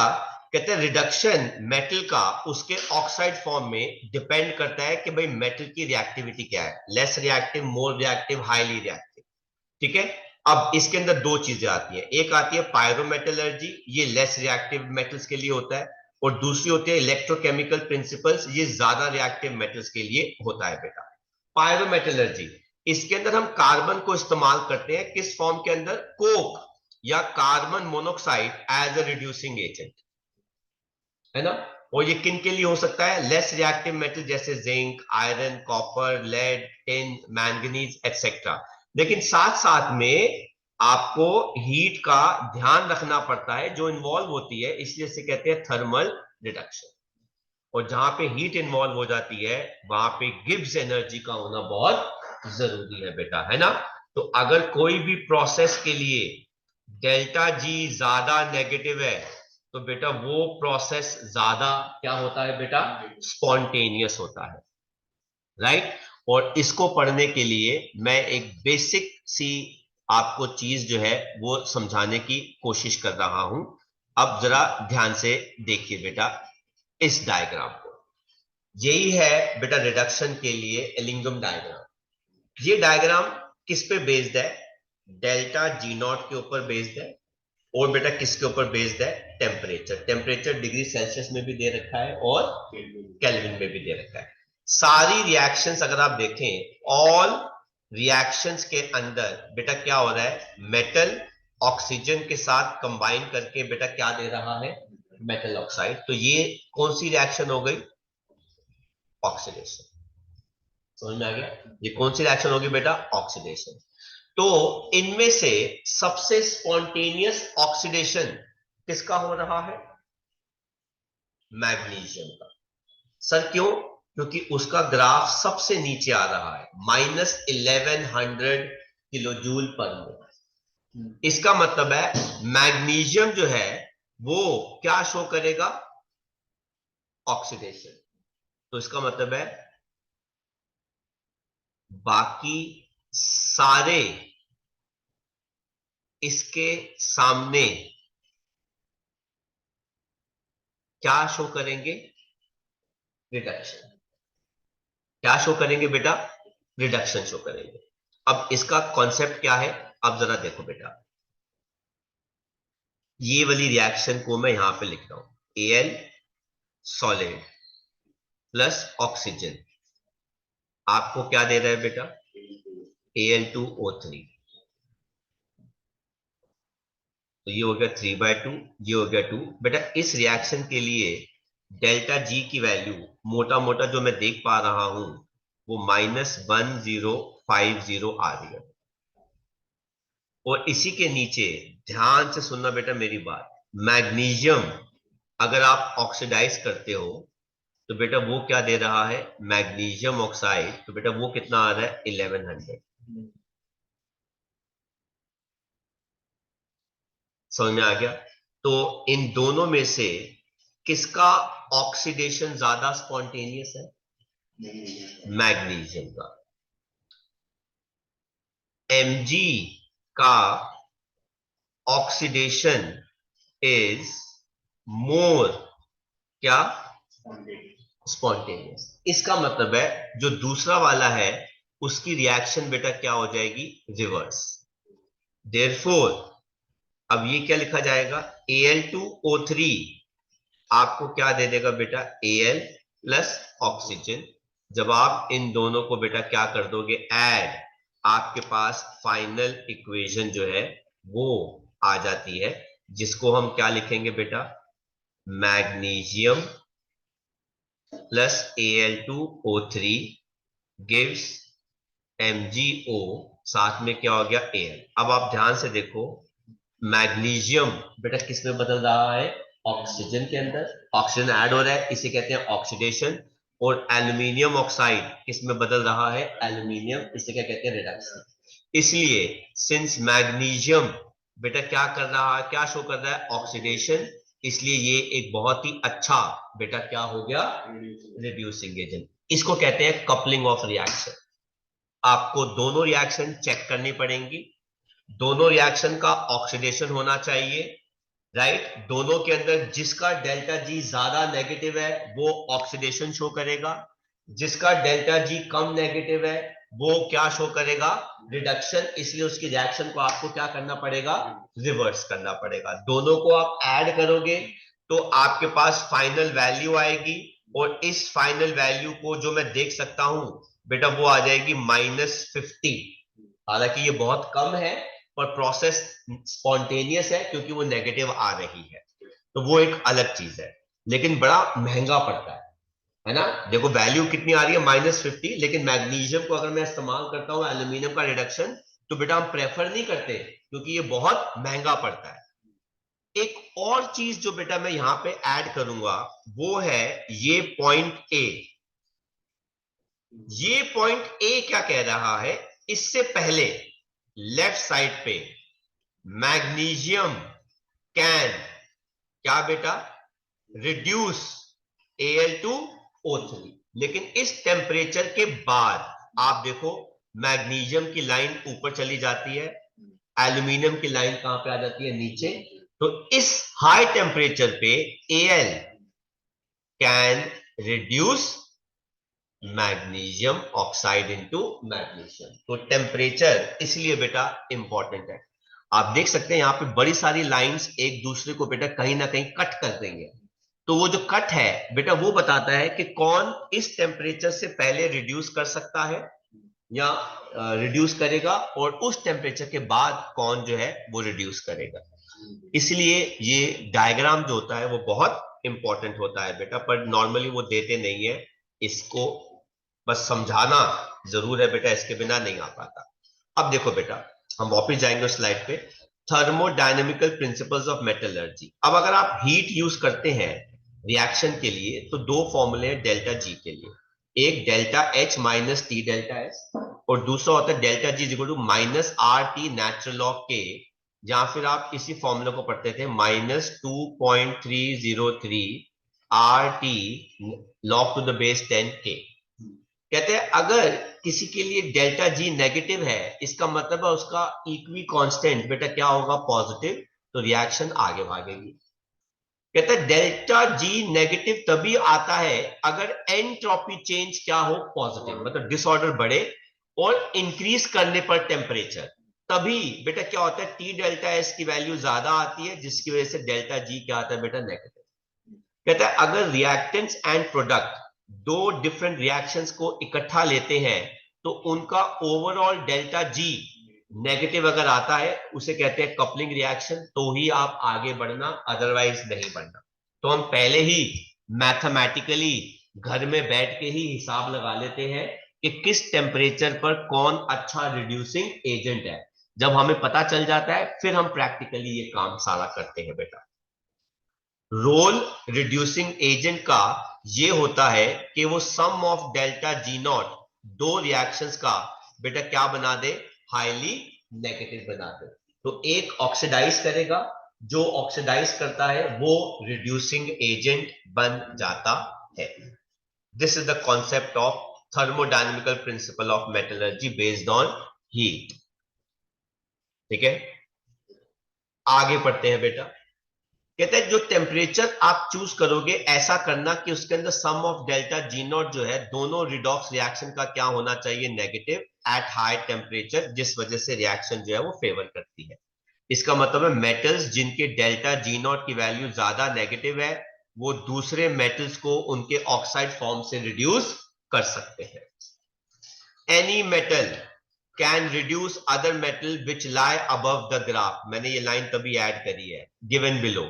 कहते हैं रिडक्शन मेटल का उसके ऑक्साइड फॉर्म में डिपेंड करता है कि भाई मेटल की रिएक्टिविटी क्या है, less reactive, more reactive, highly reactive, ठीक है। अब इसके अंदर दो चीजें आती है, एक आती है पायरोमेटलर्जी, ये लेस रिएक्टिव मेटल्स के लिए होता है, और दूसरी होती है इलेक्ट्रोकेमिकल प्रिंसिपल्स, ये ज्यादा रिएक्टिव मेटल्स के लिए होता है बेटा। पायरोमेटलर्जी, इसके अंदर हम कार्बन को इस्तेमाल करते हैं किस फॉर्म के अंदर? कोक या carbon monoxide as a reducing agent, है ना। और ये किन के लिए हो सकता है? लेस रिएक्टिव मेटल जैसे zinc, iron, copper, lead, tin, manganese etcetera. लेकिन साथ साथ में आपको हीट का ध्यान रखना पड़ता है जो इन्वॉल्व होती है, इसलिए इसे कहते हैं थर्मल रिडक्शन। और जहां पे हीट इन्वॉल्व हो जाती है वहां पे गिब्स एनर्जी का होना बहुत जरूरी है बेटा, है ना। तो अगर कोई भी प्रोसेस के लिए डेल्टा जी ज्यादा नेगेटिव है, तो बेटा वो प्रोसेस ज्यादा क्या होता है बेटा? स्पॉन्टेनियस होता है, राइट। और इसको पढ़ने के लिए मैं एक बेसिक सी आपको चीज जो है वो समझाने की कोशिश कर रहा हूं। अब जरा ध्यान से देखिए बेटा इस डायग्राम को। यही है बेटा रिडक्शन के लिए एलिंगम डायग्राम। ये डायग्राम किस पे बेस्ड है? डेल्टा G0 के ऊपर बेस्ड है। और बेटा किसके ऊपर बेस्ड है? टेम्परेचर। टेम्परेचर डिग्री सेल्सियस में भी दे रखा है और केल्विन में भी दे रखा है। सारी रिएक्शंस अगर आप देखें, ऑल रिएक्शंस के अंदर बेटा क्या हो रहा है? मेटल ऑक्सीजन के साथ कंबाइन करके बेटा क्या दे रहा है? Metal oxide. तो ये कौन सी रिएक्शन हो गई? ऑक्सीडेशन। समझ में आ गया? ये कौन सी रिएक्शन होगी बेटा? ऑक्सीडेशन। तो इनमें से सबसे स्पॉन्टेनियस ऑक्सीडेशन किसका हो रहा है? मैग्नीशियम का। सर क्यों? क्योंकि उसका ग्राफ सबसे नीचे आ रहा है, -1100 किलो जूल पर मोल। इसका मतलब है मैग्नीशियम जो है वो क्या शो करेगा, ऑक्सीडेशन। तो इसका मतलब है बाकी सारे इसके सामने क्या शो करेंगे, रिडक्शन। क्या शो करेंगे बेटा, रिडक्शन शो करेंगे। अब इसका कॉन्सेप्ट क्या है, अब जरा देखो बेटा, ये वाली रिएक्शन को मैं यहां पे लिख रहा हूं, Al सॉलिड प्लस ऑक्सीजन आपको क्या दे रहा है बेटा, Al2O3। तो ये हो गया 3/2, ये हो गया 2। बेटा इस रिएक्शन के लिए डेल्टा जी की वैल्यू मोटा मोटा जो मैं देख पा रहा हूं वो -1050 आ रही है। और इसी के नीचे ध्यान से सुनना बेटा मेरी बात, मैग्नीशियम अगर आप ऑक्सीडाइज करते हो तो बेटा वो क्या दे रहा है, मैग्नीशियम ऑक्साइड। तो बेटा वो कितना आ रहा है, 1100। समझ में आ गया। तो इन दोनों में से किसका ऑक्सीडेशन ज्यादा स्पॉन्टेनियस है, मैग्नीशियम का। Mg का ऑक्सीडेशन इज मोर क्या, स्पॉन्टेनियस। इसका मतलब है जो दूसरा वाला है उसकी रिएक्शन बेटा क्या हो जाएगी, रिवर्स। देयरफॉर अब ये क्या लिखा जाएगा, Al2O3 आपको क्या दे देगा बेटा, Al प्लस ऑक्सीजन। जब आप इन दोनों को बेटा क्या कर दोगे, ऐड, आपके पास फाइनल इक्वेशन जो है वो आ जाती है, जिसको हम क्या लिखेंगे बेटा, magnesium plus Al2O3 gives MgO, साथ में क्या हो गया, Al। अब आप ध्यान से देखो, मैग्नीशियम बेटा किस में बदल रहा है, ऑक्सीजन के अंदर, ऑक्सीजन ऐड हो रहा है, इसे कहते हैं ऑक्सीडेशन। और एल्यूमिनियम ऑक्साइड किस में बदल रहा है, एल्यूमिनियम, इसे क्या कहते हैं, रिडक्शन। इसलिए सिंस मैग्नीशियम बेटा क्या कर रहा है, क्या शो कर रहा है, ऑक्सीडेशन, इसलिए ये एक बहुत ही अच्छा बेटा क्या हो गया, रिड्यूसिंग एजेंट। इसको कहते हैं कपलिंग ऑफ रिएक्शन। आपको दोनों रिएक्शन चेक करनी पड़ेंगी, दोनों रिएक्शन का ऑक्सीडेशन होना चाहिए, राइट। दोनों के अंदर जिसका डेल्टा जी ज्यादा नेगेटिव है वो ऑक्सीडेशन शो करेगा, जिसका डेल्टा जी कम नेगेटिव है वो क्या शो करेगा, रिडक्शन। इसलिए उसकी रिएक्शन को आपको क्या करना पड़ेगा, रिवर्स करना पड़ेगा। दोनों को आप ऐड करोगे तो आपके पास फाइनल वैल्यू आएगी, और इस फाइनल वैल्यू को जो मैं देख सकता हूं बेटा वो आ जाएगी -50। हालांकि ये बहुत कम है पर प्रोसेस स्पॉन्टेनियस है क्योंकि वो नेगेटिव आ रही है, तो वो एक अलग चीज है, लेकिन बड़ा महंगा पड़ता है ना। देखो वैल्यू कितनी आ रही है, -50, लेकिन मैग्नीशियम को अगर मैं इस्तेमाल करता हूं एल्यूमिनियम का रिडक्शन तो बेटा हम प्रेफर नहीं करते क्योंकि ये बहुत महंगा पड़ता है। एक और चीज जो बेटा मैं यहां पे ऐड करूंगा वो है ये पॉइंट ए। ये पॉइंट ए क्या कह रहा है, इससे पहले लेफ्ट साइड पे मैग्नीशियम कैन क्या बेटा, रिड्यूस Al2O3, लेकिन इस टेम्परेचर के बाद आप देखो मैग्नीशियम की लाइन ऊपर चली जाती है, एल्यूमिनियम की लाइन कहां पे आ जाती है, नीचे। तो इस हाई टेम्परेचर पे Al can reduce magnesium oxide into magnesium. तो टेम्परेचर इसलिए बेटा इंपॉर्टेंट है। आप देख सकते हैं यहां पे बड़ी सारी लाइंस एक दूसरे को बेटा कहीं ना कहीं कट कर देंगे, तो वो जो कट है बेटा वो बताता है कि कौन इस टेम्परेचर से पहले रिड्यूस कर सकता है या रिड्यूस करेगा, और उस टेम्परेचर के बाद कौन जो है वो रिड्यूस करेगा। इसलिए ये डायग्राम जो होता है वो बहुत इंपॉर्टेंट होता है बेटा, पर नॉर्मली वो देते नहीं है इसको, बस समझाना जरूर है बेटा, इसके बिना नहीं आ पाता। अब देखो बेटा हम वापस जाएंगे उस स्लाइड पे, थर्मोडायनेमिकल प्रिंसिपल्स ऑफ मेटलर्जी। अब अगर आप हीट यूज करते हैं रिएक्शन के लिए तो दो फॉर्मूले हैं डेल्टा जी के लिए, एक delta H minus T delta S, और दूसरा होता है delta G equal to -RT natural log K या फिर आप इसी फॉर्मूले को पढ़ते थे, -2.303 RT log to the base 10K। कहते हैं अगर किसी के लिए डेल्टा जी नेगेटिव है, इसका मतलब है उसका इक्वी कांस्टेंट बेटा क्या होगा, पॉजिटिव, तो रिएक्शन आगे भागेगी। कहते हैं डेल्टा जी नेगेटिव तभी आता है अगर एंट्रोपी चेंज क्या हो, पॉजिटिव, मतलब डिसऑर्डर बढ़े और इंक्रीज करने पर टेम्परेचर, तभी बेटा क्या होता है, टी डेल्टा एस की वैल्यू ज्यादा आती है, जिसकी वजह से डेल्टा जी क्या आता है बेटा, नेगेटिव। कहता है अगर रिएक्टेंट्स एंड प्रोडक्ट दो डिफरेंट रिएक्शंस को इकट्ठा लेते हैं तो उनका ओवरऑल डेल्टा जी नेगेटिव अगर आता है, उसे कहते हैं कपलिंग रिएक्शन, तो ही आप आगे बढ़ना, अदरवाइज नहीं बढ़ना। तो हम पहले ही मैथमेटिकली घर में बैठ के ही हिसाब लगा लेते हैं कि किस टेम्परेचर पर कौन अच्छा रिड्यूसिंग एजेंट है। जब हमें पता चल जाता है फिर हम प्रैक्टिकली ये काम सारा करते हैं बेटा। रोल रिड्यूसिंग एजेंट का ये होता है कि वो सम ऑफ डेल्टा जी नॉट दो रिएक्शंस का बेटा क्या बना दे, हाईली नेगेटिव बना दे। तो एक ऑक्सीडाइज करेगा, जो ऑक्सीडाइज करता है वो रिड्यूसिंग एजेंट बन जाता है। This is the concept of thermodynamical principle of metallurgy based on heat. ठीक है, आगे पढ़ते हैं बेटा। कहते हैं जो टेम्परेचर आप चूज करोगे ऐसा करना कि उसके अंदर सम ऑफ डेल्टा जी नॉट जो है दोनों रिडॉक्स रिएक्शन का क्या होना चाहिए, नेगेटिव एट हाई टेम्परेचर, जिस वजह से रिएक्शन जो है वो फेवर करती है। इसका मतलब है मेटल्स जिनके डेल्टा जी नॉट की वैल्यू ज्यादा नेगेटिव है वो दूसरे मेटल्स को उनके ऑक्साइड फॉर्म से रिड्यूस कर सकते हैं। Any metal can reduce other metal which lie above the graph, मैंने ये लाइन तभी ऐड करी है, given below,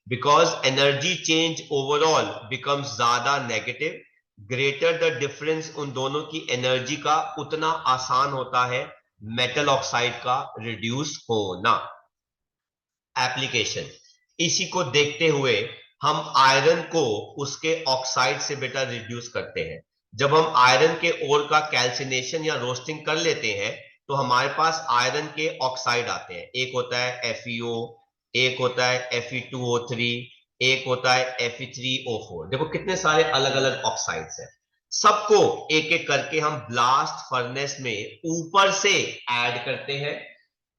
because energy change overall becomes ज्यादा नेगेटिव, ग्रेटर द डिफरेंस उन दोनों की एनर्जी का उतना आसान होता है मेटल ऑक्साइड का रिड्यूस होना। एप्लीकेशन, इसी को देखते हुए हम आयरन को उसके ऑक्साइड से बेटा रिड्यूस करते हैं। जब हम आयरन के ओर का कैल्सिनेशन या रोस्टिंग कर लेते हैं तो हमारे पास आयरन के ऑक्साइड आते हैं, एक होता है FeO, एक होता है Fe2O3, एक होता है Fe3O4। देखो कितने सारे अलग अलग ऑक्साइड्स हैं, सबको एक एक करके हम ब्लास्ट फर्नेस में ऊपर से ऐड करते हैं।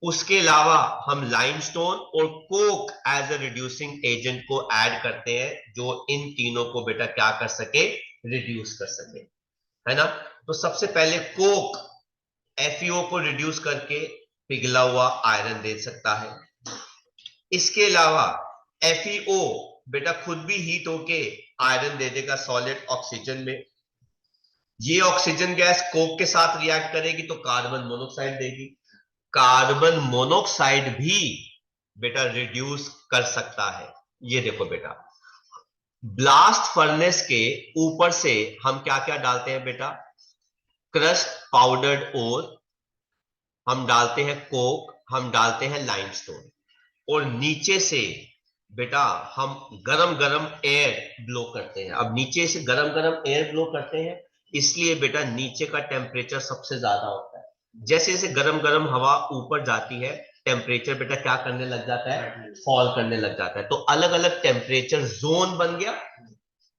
उसके अलावा हम लाइमस्टोन और coke as a reducing agent को ऐड करते हैं जो इन तीनों को बेटा क्या कर सके, रिड्यूस कर सके, है ना। तो सबसे पहले कोक FeO को रिड्यूस करके पिघला हुआ आयरन दे सकता है। इसके अलावा FeO बेटा खुद भी हीट होके आयरन दे देगा सॉलिड ऑक्सीजन में। ये ऑक्सीजन गैस कोक के साथ रिएक्ट करेगी तो कार्बन मोनोऑक्साइड देगी। कार्बन मोनोऑक्साइड भी बेटा रिड्यूस कर सकता है। ये देखो बेटा, ब्लास्ट फर्नेस के ऊपर से हम क्या क्या डालते हैं बेटा, क्रस्ट पाउडर्ड ओर, हम डालते हैं कोक, हम डालते हैं लाइमस्टोन, और नीचे से बेटा हम गरम गरम एयर ब्लो करते हैं। अब नीचे से गरम गरम एयर ब्लो करते हैं इसलिए बेटा नीचे का टेम्परेचर सबसे ज्यादा होता है। जैसे जैसे गरम गरम हवा ऊपर जाती है टेम्परेचर बेटा क्या करने लग जाता है, फॉल करने लग जाता है। तो अलग अलग टेम्परेचर जोन बन गया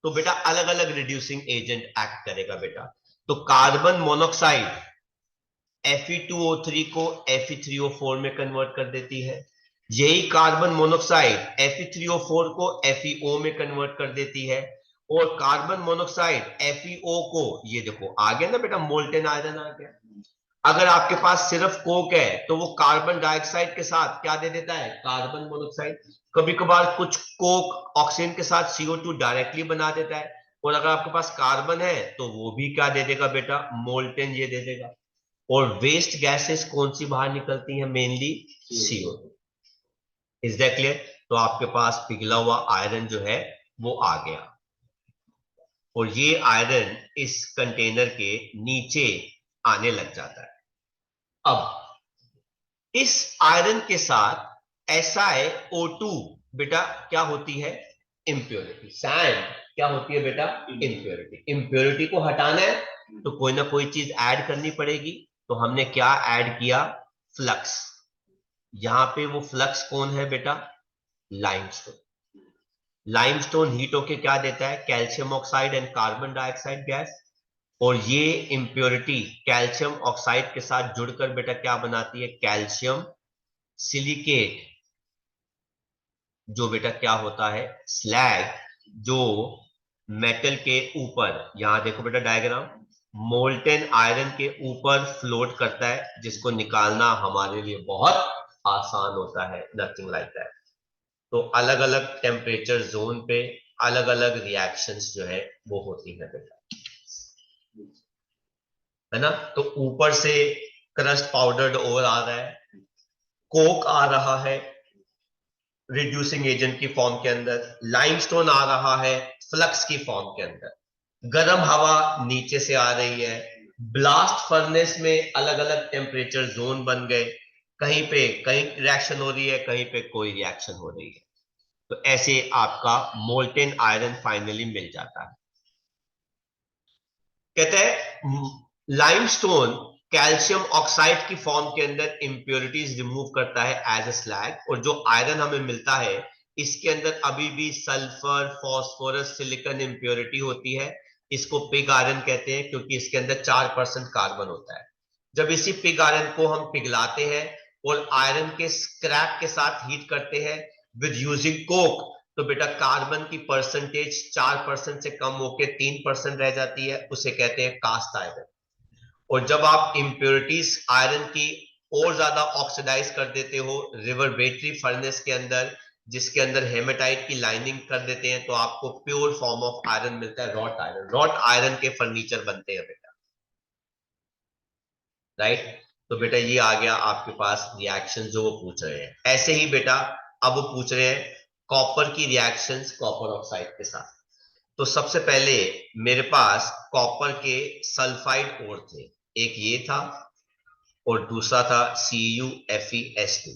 तो बेटा अलग अलग रिड्यूसिंग एजेंट एक्ट करेगा बेटा। तो कार्बन मोनोऑक्साइड Fe2O3 को Fe3O4 में कन्वर्ट कर देती है, यही कार्बन मोनोऑक्साइड Fe3O4 को FeO में कन्वर्ट कर देती है, और कार्बन मोनोऑक्साइड FeO को, ये देखो आ गया ना बेटा, मोल्टेन आयरन आ गया। अगर आपके पास सिर्फ कोक है तो वो कार्बन डाइऑक्साइड के साथ क्या दे देता है, कार्बन मोनोऑक्साइड। कभी कभार कुछ कोक ऑक्सीजन के साथ CO2 डायरेक्टली बना देता है, और अगर आपके पास कार्बन है तो वो भी क्या दे देगा बेटा, मोल्टेन ये दे देगा। और वेस्ट गैसेस कौन सी बाहर निकलती हैं, mainly CO2। Is that clear? तो आपके पास पिघला हुआ आयरन जो है वो आ गया, और ये आयरन इस कंटेनर के नीचे आने लग जाता है। अब इस आयरन के साथ SiO2 बेटा क्या होती है, इंप्योरिटी। सैंड क्या होती है बेटा, इंप्योरिटी। इंप्योरिटी को हटाना है तो कोई ना कोई चीज ऐड करनी पड़ेगी, तो हमने क्या ऐड किया, फ्लक्स। यहां पे वो फ्लक्स कौन है बेटा? लाइमस्टोन। लाइमस्टोन हीट होके क्या देता है? Calcium oxide and carbon dioxide gas. और ये इंप्योरिटी कैल्शियम ऑक्साइड के साथ जुड़कर बेटा क्या बनाती है? कैल्शियम सिलिकेट, जो बेटा क्या होता है? स्लैग, जो मेटल के ऊपर, यहां देखो बेटा डायग्राम, मोल्टेन आयरन के ऊपर फ्लोट करता है, जिसको निकालना हमारे लिए बहुत आसान होता है, नथिंग लाइक दैट। तो अलग अलग टेम्परेचर जोन पे अलग अलग रिएक्शंस जो है वो होती है बेटा, है ना। तो ऊपर से क्रस्ट पाउडर्ड ओवर आ रहा है, कोक आ रहा है रिड्यूसिंग एजेंट की फॉर्म के अंदर, लाइमस्टोन आ रहा है फ्लक्स की फॉर्म के अंदर, गर्म हवा नीचे से आ रही है, ब्लास्ट फर्नेस में अलग अलग टेम्परेचर जोन बन गए, कहीं पे कहीं रिएक्शन हो रही है, कहीं पे कोई रिएक्शन हो रही है। तो ऐसे आपका मोल्टेन आयरन फाइनली मिल जाता है। कहते हैं लाइमस्टोन कैल्शियम ऑक्साइड की फॉर्म के अंदर इंप्योरिटीज रिमूव करता है एज ए स्लैग, और जो आयरन हमें मिलता है इसके अंदर अभी भी सल्फर, फास्फोरस, सिलिकॉन इंप्योरिटी होती है। इसको पिग आयरन कहते हैं क्योंकि इसके अंदर 4% कार्बन होता है। जब इसी पिग आयरन को हम पिघलाते हैं और आयरन के स्क्रैप के साथ हीट करते हैं विद यूजिंग कोक, तो बेटा कार्बन की परसेंटेज 4% से कम होकर 3% रह जाती है, उसे कहते हैं कास्ट आयरन। और जब आप इंप्योरिटीज आयरन की और ज्यादा ऑक्सीडाइज कर देते हो रिवर्बेटरी फर्नेस के अंदर, जिसके अंदर हेमेटाइट की लाइनिंग कर देते हैं, तो आपको प्योर फॉर्म ऑफ आयरन मिलता है, रॉट आयरन। रॉट आयरन के फर्नीचर बनते हैं बेटा, राइट। तो बेटा ये आ गया आपके पास रिएक्शन जो वो पूछ रहे हैं। ऐसे ही बेटा अब वो पूछ रहे हैं कॉपर की रिएक्शंस कॉपर ऑक्साइड के साथ। तो सबसे पहले मेरे पास कॉपर के सल्फाइड ओर थे, एक ये था और दूसरा था CuFeS2।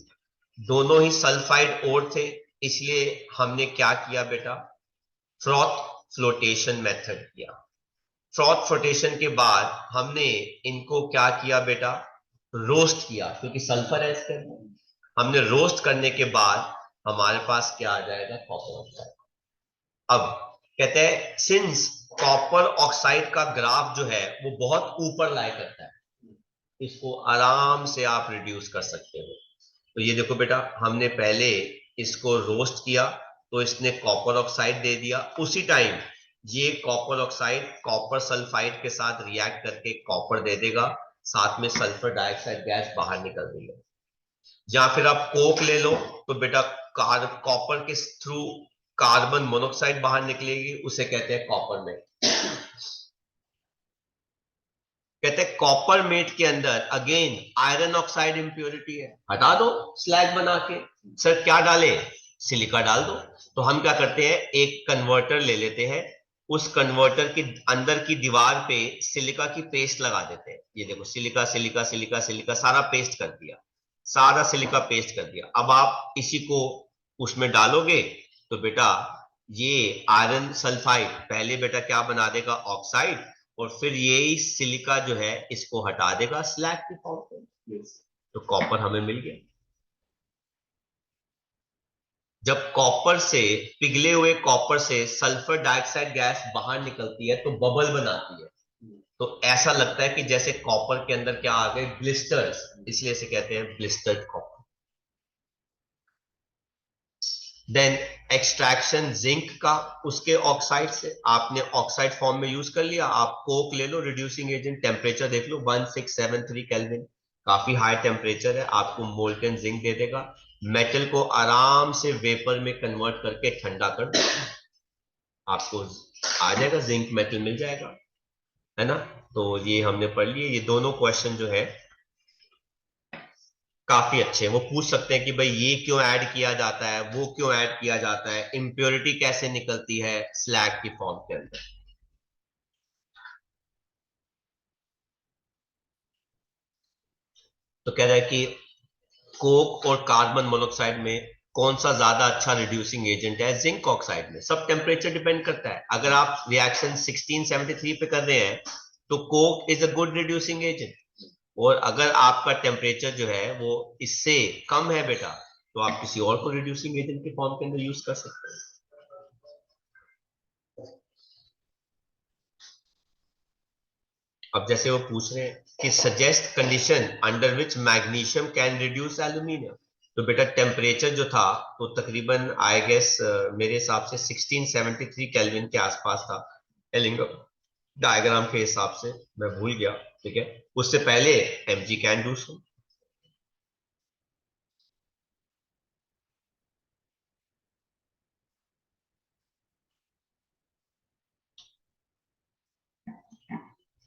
दोनों ही सल्फाइड ओर थे, इसलिए हमने क्या किया बेटा? फ्रॉथ फ्लोटेशन मेथड किया। फ्रॉथ फ्लोटेशन के बाद हमने इनको क्या किया बेटा? रोस्ट किया, क्योंकि सल्फर है इसके अंदर। हमने रोस्ट करने के बाद हमारे पास क्या आ जाएगा? Copper oxide. अब कहते हैं सिंस कॉपर ऑक्साइड का ग्राफ जो है वो बहुत ऊपर लाई करता है, इसको आराम से आप रिड्यूस कर सकते हो। तो ये देखो बेटा, हमने पहले इसको रोस्ट किया तो इसने कॉपर ऑक्साइड दे दिया, उसी टाइम ये कॉपर ऑक्साइड कॉपर सल्फाइड के साथ रिएक्ट करके कॉपर दे देगा, साथ में सल्फर डाइऑक्साइड गैस बाहर निकल रही है। या फिर आप कोक ले लो तो बेटा कॉपर के थ्रू कार्बन मोनोक्साइड बाहर निकलेगी, उसे कहते हैं कॉपर मेट। कहते हैं कॉपर मेट के अंदर अगेन आयरन ऑक्साइड इंप्योरिटी है, हटा दो स्लैग बना के। सर क्या डाले? सिलिका डाल दो। तो हम क्या करते हैं, एक कन्वर्टर ले लेते हैं, उस कन्वर्टर के अंदर की दीवार पे सिलिका की पेस्ट लगा देते हैं। ये देखो सिलिका सिलिका सिलिका सिलिका सारा पेस्ट कर दिया, सारा सिलिका पेस्ट कर दिया। अब आप इसी को उसमें डालोगे तो बेटा ये आयरन सल्फाइड पहले बेटा क्या बना देगा? ऑक्साइड, और फिर यही सिलिका जो है इसको हटा देगा स्लैग की फॉर्म में। तो कॉपर हमें मिल गया। जब कॉपर से, पिघले हुए कॉपर से सल्फर डाइऑक्साइड गैस बाहर निकलती है तो बबल बनाती है, तो ऐसा लगता है कि जैसे कॉपर के अंदर क्या आ गए? ब्लिस्टर्स, इसलिए इसे कहते हैं blistered copper. Then extraction zinc का उसके ऑक्साइड से, आपने ऑक्साइड फॉर्म में यूज कर लिया। आप कोक ले लो रिड्यूसिंग एजेंट, टेम्परेचर देख लो 1673 केल्विन, काफी हाई टेम्परेचर है, आपको मोल्टन जिंक दे देगा। मेटल को आराम से वेपर में कन्वर्ट करके ठंडा कर दो, आपको आ जाएगा जिंक मेटल मिल जाएगा, है ना। तो ये हमने पढ़ लिए। ये दोनों क्वेश्चन जो है काफी अच्छे हैं। वो पूछ सकते हैं कि भाई ये क्यों ऐड किया जाता है, वो क्यों ऐड किया जाता है, इंप्योरिटी कैसे निकलती है स्लैग की फॉर्म के अंदर। तो कह रहा है कि कोक और कार्बन मोनोऑक्साइड में कौन सा ज्यादा अच्छा रिड्यूसिंग एजेंट है? जिंक ऑक्साइड में। सब टेम्परेचर डिपेंड करता है। अगर आप रिएक्शन 1673 पे कर रहे हैं तो Coke is a good reducing agent, और अगर आपका टेम्परेचर जो है वो इससे कम है बेटा, तो आप किसी और को रिड्यूसिंग एजेंट के फॉर्म के अंदर यूज कर सकते हैं। अब जैसे वो पूछ रहे हैं कि suggest condition under which magnesium can reduce aluminium, तो बेटा टेम्परेचर जो था तो तकरीबन आई गेस मेरे हिसाब से 1673 केल्विन के आसपास था, एलिंगम डायग्राम के हिसाब से, मैं भूल गया, ठीक है। उससे पहले एमजी कैन डू सो।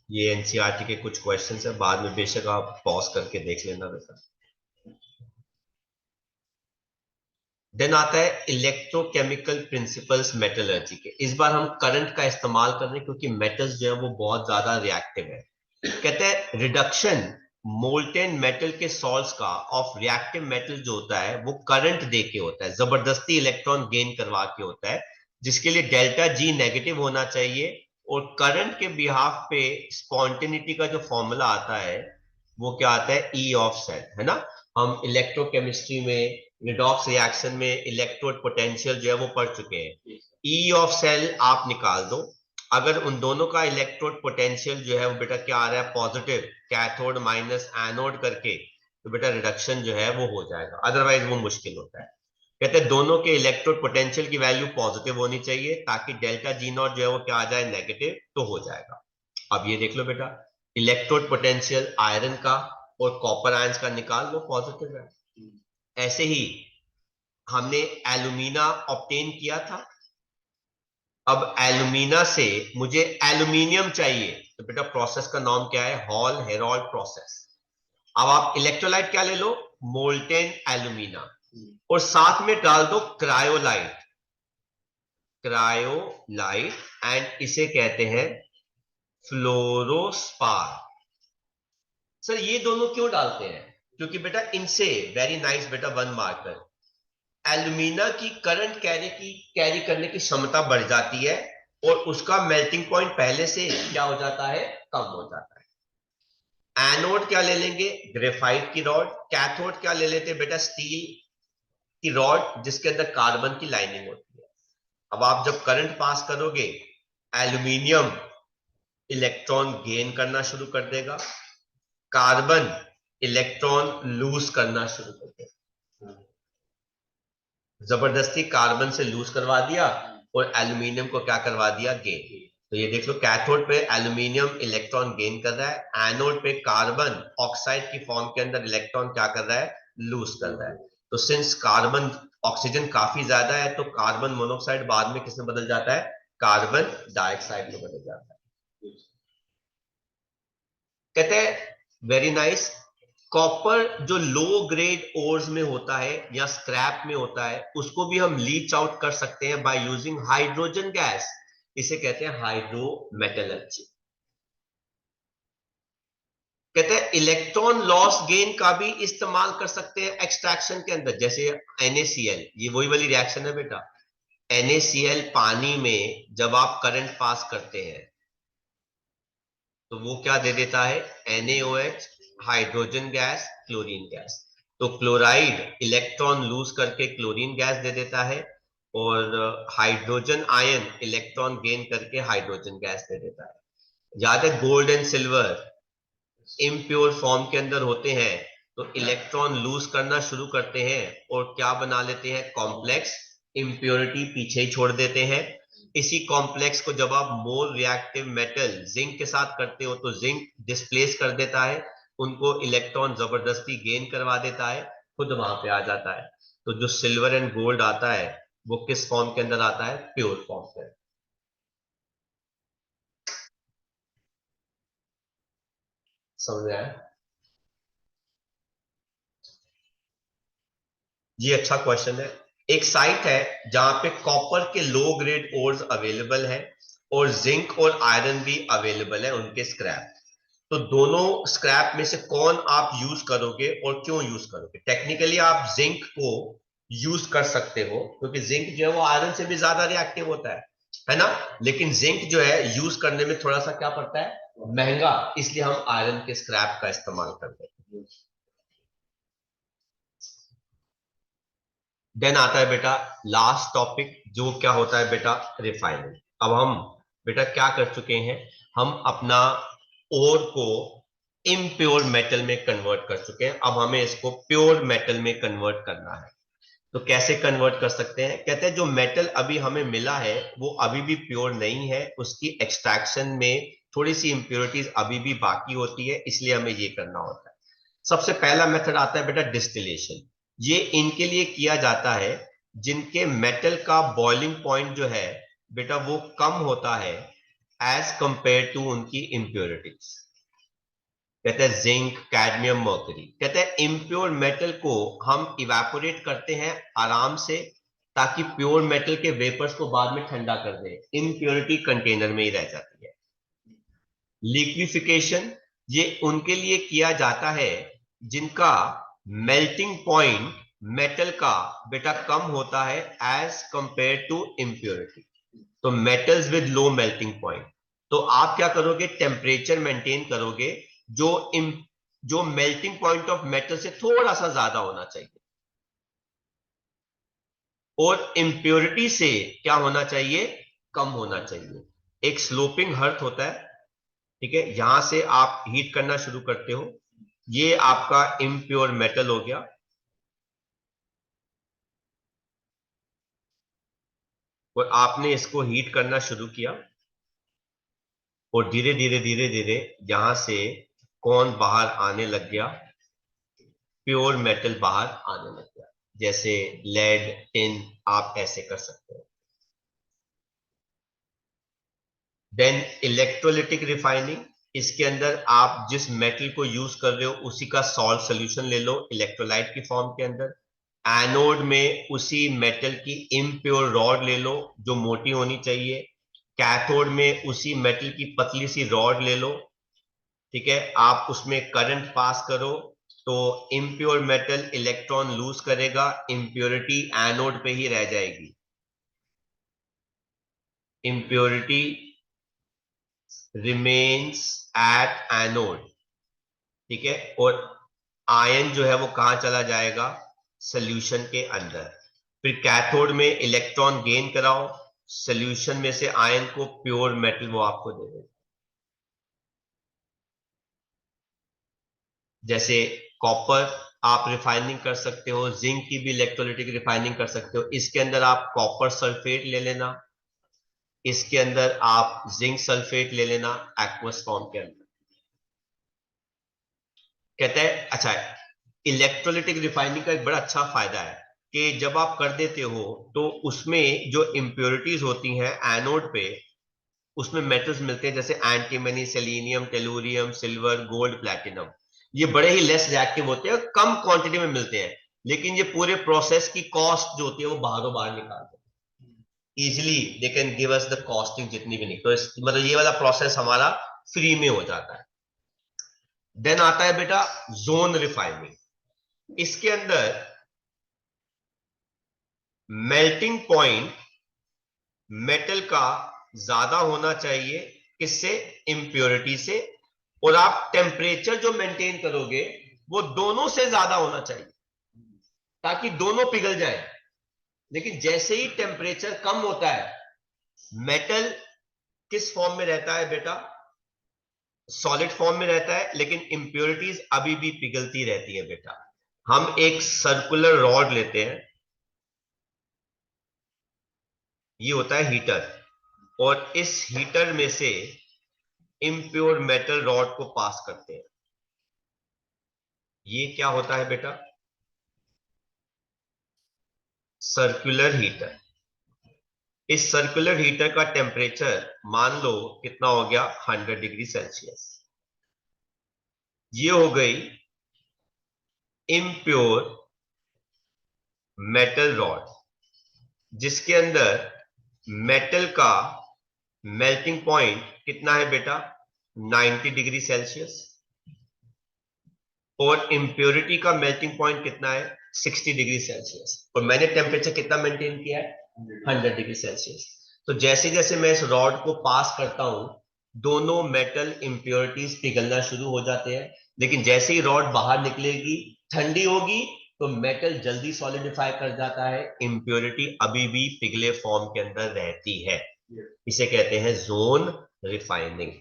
ये एनसीईआरटी के कुछ क्वेश्चंस है, बाद में बेशक आप पॉज करके देख लेना बेटा। देन आता है इलेक्ट्रोकेमिकल प्रिंसिपल्स मेटलर्जी के। इस बार हम करंट का इस्तेमाल कर रहे हैं क्योंकि मेटल्स जो है वो बहुत ज्यादा रिएक्टिव है। कहते हैं रिडक्शन मोल्टेन मेटल के सॉल्ट्स का ऑफ रिएक्टिव मेटल जो होता है वो करंट दे के होता है, जबरदस्ती इलेक्ट्रॉन गेन करवा के होता है, जिसके लिए डेल्टा जी नेगेटिव होना चाहिए। और करंट के बिहाफ पे स्पॉन्टेनिटी का जो फॉर्मूला आता है वो क्या आता है, ई ऑफ सेल, है ना। हम इलेक्ट्रोकेमिस्ट्री में रिडॉक्स रिएक्शन में इलेक्ट्रोड पोटेंशियल जो है वो पढ़ चुके हैं। ई ऑफ सेल आप निकाल दो, अगर उन दोनों का इलेक्ट्रोड पोटेंशियल जो है वो बेटा क्या आ रहा है, पॉजिटिव, कैथोड माइनस एनोड करके, तो बेटा रिडक्शन जो है वो हो जाएगा, अदरवाइज वो मुश्किल होता है। कहते हैं दोनों के इलेक्ट्रोड पोटेंशियल की वैल्यू पॉजिटिव होनी चाहिए ताकि डेल्टा जी नॉट जो है वो क्या आ जाए, नेगेटिव, तो हो जाएगा। अब ये देख लो बेटा, इलेक्ट्रोड पोटेंशियल आयरन का और कॉपर आयंस का निकाल लो, पॉजिटिव है। ऐसे ही हमने एल्यूमिना ऑब्टेन किया था, अब एल्यूमिना से मुझे एल्यूमिनियम चाहिए, तो बेटा प्रोसेस का नाम क्या है, हॉल हेरोल्ड प्रोसेस। अब आप इलेक्ट्रोलाइट क्या ले लो, मोल्टेन एल्यूमिना, और साथ में डाल दो क्रायोलाइट, क्रायोलाइट, एंड इसे कहते हैं फ्लोरोस्पार। सर ये दोनों क्यों डालते हैं, क्योंकि बेटा इनसे, वेरी नाइस बेटा, वन मार्कर, एल्यूमिना की करंट कैरी करने की क्षमता बढ़ जाती है और उसका मेल्टिंग पॉइंट पहले से क्या हो जाता है, कम हो जाता है। एनोड क्या ले लेंगे, ग्रेफाइट की रॉड, कैथोड क्या ले लेते हैं बेटा, स्टील की रॉड जिसके अंदर कार्बन की लाइनिंग होती है। अब आप जब करंट पास करोगे, एल्यूमिनियम इलेक्ट्रॉन गेन करना शुरू कर देगा, कार्बन इलेक्ट्रॉन लूज करना शुरू कर देगा, जबरदस्ती कार्बन से लूज करवा दिया और एल्यूमिनियम को क्या करवा दिया, गेन। तो ये देख लो, कैथोड पे एल्यूमिनियम इलेक्ट्रॉन गेन कर रहा है, एनोड पे कार्बन ऑक्साइड की फॉर्म के अंदर इलेक्ट्रॉन क्या कर रहा है, लूज कर रहा है। तो सिंस कार्बन ऑक्सीजन काफी ज्यादा है तो कार्बन मोनोऑक्साइड बाद में किसमें बदल जाता है, कार्बन डाइऑक्साइड में बदल जाता है। कहते हैं वेरी नाइस, कॉपर जो लो ग्रेड ओर्स में होता है या स्क्रैप में होता है उसको भी हम लीच आउट कर सकते हैं बाय यूजिंग हाइड्रोजन गैस, इसे कहते हैं हाइड्रोमेटलर्जी। कहते हैं इलेक्ट्रॉन लॉस गेन का भी इस्तेमाल कर सकते हैं एक्सट्रैक्शन के अंदर, जैसे NaCl, ये वही वाली रिएक्शन है बेटा। NaCl पानी में जब आप करंट पास करते हैं तो वो क्या दे देता है, NaOH, hydrogen gas, chlorine gas. तो क्लोराइड इलेक्ट्रॉन लूज करके क्लोरीन गैस दे देता है और हाइड्रोजन आयन इलेक्ट्रॉन गेन करके हाइड्रोजन गैस दे देता है। याद है gold and silver impure form के अंदर होते हैं तो इलेक्ट्रॉन लूज करना शुरू करते हैं और क्या बना लेते हैं, कॉम्प्लेक्स, इम्प्योरिटी पीछे ही छोड़ देते हैं। इसी कॉम्प्लेक्स को जब आप मोर रिएक्टिव मेटल जिंक के साथ करते हो तो जिंक डिस्प्लेस कर देता है, उनको इलेक्ट्रॉन जबरदस्ती गेन करवा देता है, खुद वहां पे आ जाता है। तो जो सिल्वर एंड गोल्ड आता है वो किस फॉर्म के अंदर आता है, प्योर फॉर्म के। समझ में आया? ये अच्छा क्वेश्चन है। एक साइट है जहां पे कॉपर के लो ग्रेड ओर्स अवेलेबल है और जिंक और आयरन भी अवेलेबल है उनके स्क्रैप। तो दोनों स्क्रैप में से कौन आप यूज करोगे और क्यों यूज करोगे? टेक्निकली आप जिंक को यूज कर सकते हो क्योंकि जिंक जो है वो आयरन से भी ज्यादा रिएक्टिव होता है ना। लेकिन जिंक जो है यूज करने में थोड़ा सा क्या पड़ता है, महंगा, इसलिए हम आयरन के स्क्रैप का इस्तेमाल करते हैं। देन आता है बेटा लास्ट टॉपिक, जो क्या होता है बेटा, रिफाइनिंग। अब हम बेटा क्या कर चुके हैं, हम अपना ओर को इम्प्योर मेटल में कन्वर्ट कर चुके हैं। अब हमें इसको प्योर मेटल में कन्वर्ट करना है। तो कैसे कन्वर्ट कर सकते हैं, कहते हैं जो मेटल अभी हमें मिला है वो अभी भी प्योर नहीं है, उसकी एक्सट्रैक्शन में थोड़ी सी इंप्योरिटीज अभी भी बाकी होती है, इसलिए हमें ये करना होता है। सबसे पहला मेथड आता है बेटा डिस्टिलेशन। ये इनके लिए किया जाता है जिनके मेटल का बॉइलिंग पॉइंट जो है बेटा वो कम होता है एज कंपेयर टू उनकी इंप्योरिटीज। कहते हैं जिंक, कैडमियम, मर्करी। कहते हैं इम्प्योर मेटल को हम इवेपोरेट करते हैं आराम से, ताकि प्योर मेटल के वेपर्स को बाद में ठंडा कर दें, इम्प्योरिटी कंटेनर में ही रह जाती है। लिक्विफिकेशन, ये उनके लिए किया जाता है जिनका मेल्टिंग पॉइंट मेटल का बेटा कम होता है एज कंपेयर टू इम्प्योरिटी। तो metals with low melting point, तो आप क्या करोगे, टेम्परेचर मेंटेन करोगे जो जो मेल्टिंग पॉइंट ऑफ मेटल से थोड़ा सा ज्यादा होना चाहिए, और इम्प्योरिटी से क्या होना चाहिए, कम होना चाहिए। एक स्लोपिंग हर्थ होता है, ठीक है, यहां से आप हीट करना शुरू करते हो, ये आपका इम्प्योर मेटल हो गया, और आपने इसको हीट करना शुरू किया, और धीरे धीरे धीरे धीरे यहां से कौन बाहर आने लग गया, प्योर मेटल बाहर आने लग गया, जैसे लेड, टिन, आप ऐसे कर सकते हो। देन इलेक्ट्रोलिटिक रिफाइनिंग, इसके अंदर आप जिस मेटल को यूज कर रहे हो उसी का सॉल्ट सोल्यूशन ले लो इलेक्ट्रोलाइट की फॉर्म के अंदर। एनोड में उसी मेटल की इम्प्योर रॉड ले लो जो मोटी होनी चाहिए। कैथोड में उसी मेटल की पतली सी रॉड ले लो, ठीक है, आप उसमें करंट पास करो, तो इम्प्योर मेटल इलेक्ट्रॉन लूज करेगा, इम्प्योरिटी एनोड पे ही रह जाएगी, इम्प्योरिटी रिमेन्स एट एनोड, ठीक है, और आयन जो है वो कहां चला जाएगा, सोल्यूशन के अंदर। फिर कैथोड में इलेक्ट्रॉन गेन कराओ, सोल्यूशन में से आयन को प्योर मेटल वो आपको दे देगा। जैसे कॉपर आप रिफाइनिंग कर सकते हो, जिंक की भी इलेक्ट्रोलिटिक रिफाइनिंग कर सकते हो। इसके अंदर आप कॉपर सल्फेट ले लेना, इसके अंदर आप जिंक सल्फेट ले लेना एक्वस फॉर्म के अंदर। कहते हैं अच्छा, इलेक्ट्रोलिटिक रिफाइनिंग का एक बड़ा अच्छा फायदा है कि जब आप कर देते हो तो उसमें जो इंप्योरिटीज होती हैं एनोड पे, उसमें मेटल्स मिलते हैं जैसे antimony, selenium, tellurium, silver, gold, platinum. ये बड़े ही लेस रिएक्टिव होते हैं, कम क्वांटिटी में मिलते हैं, लेकिन ये पूरे प्रोसेस की कॉस्ट जो होती है वो बाहरों बाहर निकालते हैं easily. They can give us the costing जितनी भी नहीं, तो मतलब ये वाला प्रोसेस हमारा फ्री में हो जाता है। देन आता है बेटा जोन रिफाइनिंग। इसके अंदर मेल्टिंग पॉइंट मेटल का ज्यादा होना चाहिए, किससे, इंप्योरिटी से, और आप टेम्परेचर जो मेंटेन करोगे वो दोनों से ज्यादा होना चाहिए ताकि दोनों पिघल जाए। लेकिन जैसे ही टेम्परेचर कम होता है, मेटल किस फॉर्म में रहता है बेटा, सॉलिड फॉर्म में रहता है, लेकिन इंप्योरिटीज अभी भी पिघलती रहती है बेटा। हम एक सर्कुलर रॉड लेते हैं, ये होता है हीटर, और इस हीटर में से इम्प्योर मेटल रॉड को पास करते हैं। ये क्या होता है बेटा, सर्कुलर हीटर। इस सर्कुलर हीटर का टेम्परेचर मान लो कितना हो गया, 100 डिग्री सेल्सियस। ये हो गई इम्प्योर मेटल रॉड, जिसके अंदर मेटल का मेल्टिंग पॉइंट कितना है बेटा, 90 डिग्री सेल्सियस, और इंप्योरिटी का मेल्टिंग पॉइंट कितना है, 60 डिग्री सेल्सियस, और मैंने टेम्परेचर कितना मेंटेन किया है, 100 डिग्री सेल्सियस। तो जैसे जैसे मैं इस रॉड को पास करता हूं, दोनों मेटल इंप्योरिटीज पिघलना शुरू हो जाते हैं, लेकिन जैसे ही रॉड बाहर निकलेगी, ठंडी होगी, तो मेटल जल्दी सॉलिडिफाई कर जाता है, इंप्योरिटी अभी भी पिघले फॉर्म के अंदर रहती है। इसे कहते हैं जोन रिफाइनिंग।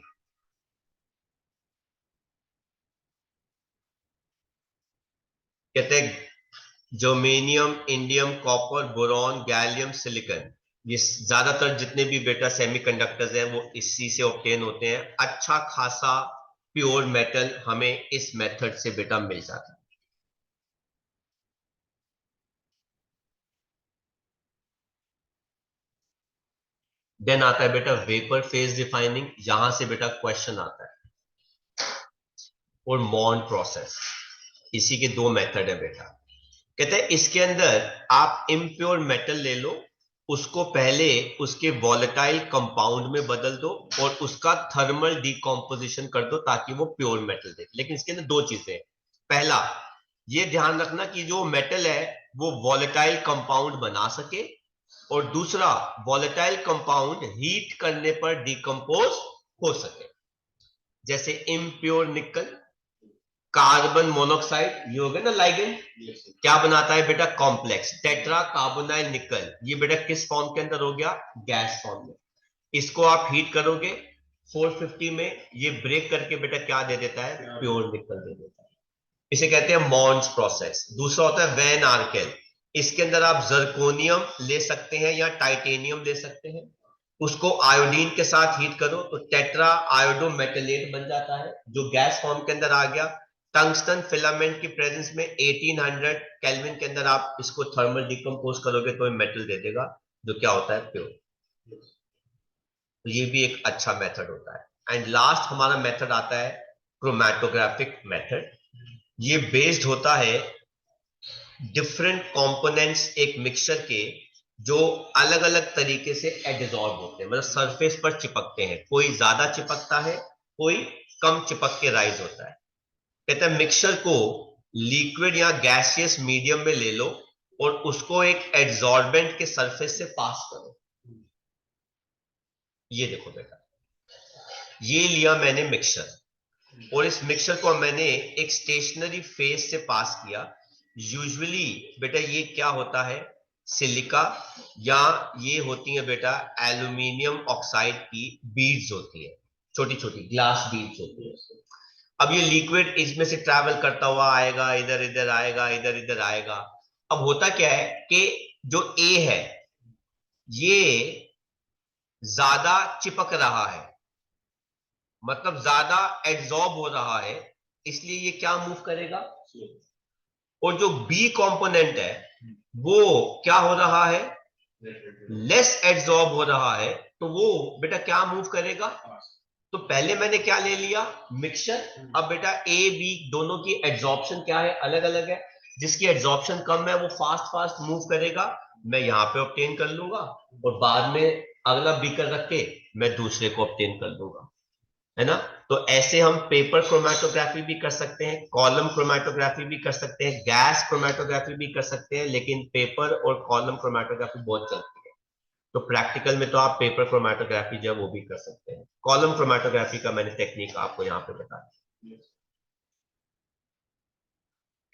कहते हैं germanium, indium, copper, boron, gallium, silicon, ये ज्यादातर जितने भी बेटा सेमीकंडक्टर्स हैं वो इसी से ऑब्टेन होते हैं। अच्छा खासा प्योर मेटल हमें इस मेथड से बेटा मिल जाता है। देन आता है बेटा वेपर फेज रिफाइनिंग, यहां से बेटा क्वेश्चन आता है। और मॉन्ड प्रोसेस, इसी के दो मेथड है बेटा। कहते हैं इसके अंदर आप इम्प्योर मेटल ले लो, उसको पहले उसके वॉलेटाइल कंपाउंड में बदल दो और उसका थर्मल डिकम्पोजिशन कर दो ताकि वो प्योर मेटल दे। लेकिन इसके अंदर दो चीजें हैं। पहला, ये ध्यान रखना कि जो मेटल है वो वॉलेटाइल कंपाउंड बना सके, और दूसरा वॉलेटाइल कंपाउंड हीट करने पर डिकम्पोज हो सके। जैसे इम्प्योर निकल, कार्बन मोनोक्साइड, ये हो गया ना लाइगेंड, क्या बनाता है बेटा, कॉम्प्लेक्स टेट्रा कार्बोनाइल निकल, ये बेटा किस फॉर्म के अंदर हो गया, गैस फॉर्म में। इसको आप हीट करोगे 450 में, ये ब्रेक करके बेटा क्या दे देता है, प्योर निकल दे देता है। इसे कहते हैं मॉन्स प्रोसेस। दूसरा होता है वैन आर्केल, इसके अंदर आप जर्कोनियम ले सकते हैं या टाइटेनियम ले सकते हैं, उसको आयोडीन के साथ हीट करो तो टेट्रा आयोडो मेटलेट बन जाता है, जो गैस फॉर्म के अंदर आ गया। टंगस्टन फिलामेंट की प्रेजेंस में 1800 केल्विन के अंदर आप इसको थर्मल डिकम्पोज करोगे तो मेटल दे देगा, जो क्या होता है, प्योर। तो ये भी एक अच्छा मेथड होता है। एंड लास्ट हमारा मेथड आता है क्रोमैटोग्राफिक मेथड। ये बेस्ड होता है डिफरेंट कंपोनेंट्स एक मिक्सचर के, जो अलग अलग तरीके से एडजॉर्ब होते हैं, मतलब सरफेस पर चिपकते हैं। कोई ज्यादा चिपकता है, कोई कम चिपक के राइज होता है। कहते हैं मिक्सचर को लिक्विड या गैसियस मीडियम में ले लो और उसको एक एड्सॉर्बेंट के सरफेस से पास करो। ये देखो बेटा, ये लिया मैंने मिक्सचर, और इस मिक्सचर को मैंने एक स्टेशनरी फेस से पास किया। यूजुअली बेटा ये क्या होता है, सिलिका, या ये होती है बेटा एल्यूमिनियम ऑक्साइड की बीड्स होती है, छोटी छोटी ग्लास बीड्स होती है। अब ये लिक्विड इसमें से ट्रैवल करता हुआ आएगा, इधर इधर आएगा, इधर इधर आएगा। अब होता क्या है कि जो ए है ये ज्यादा चिपक रहा है, मतलब ज्यादा एड्सॉर्ब हो रहा है, इसलिए ये क्या मूव करेगा। और जो बी कंपोनेंट है वो क्या हो रहा है, लेस एड्सॉर्ब हो रहा है, तो वो बेटा क्या मूव करेगा। तो पहले मैंने क्या ले लिया, मिक्सचर। अब बेटा ए बी दोनों की एड्सॉर्प्शन क्या है, अलग अलग है। जिसकी एड्सॉर्प्शन कम है वो फास्ट फास्ट मूव करेगा, मैं यहां पे ऑब्टेन कर लूंगा, और बाद में अगला बीकर रख के मैं दूसरे को ऑब्टेन कर लूंगा, है ना। तो ऐसे हम पेपर क्रोमैटोग्राफी भी कर सकते हैं, कॉलम क्रोमैटोग्राफी भी कर सकते हैं, गैस क्रोमैटोग्राफी भी कर सकते हैं, लेकिन पेपर और कॉलम क्रोमैटोग्राफी बहुत चलती है। तो प्रैक्टिकल में तो आप पेपर क्रोमैटोग्राफी जो है वो भी कर सकते हैं। कॉलम क्रोमैटोग्राफी का मैंने टेक्निक आपको यहाँ पे बता दी।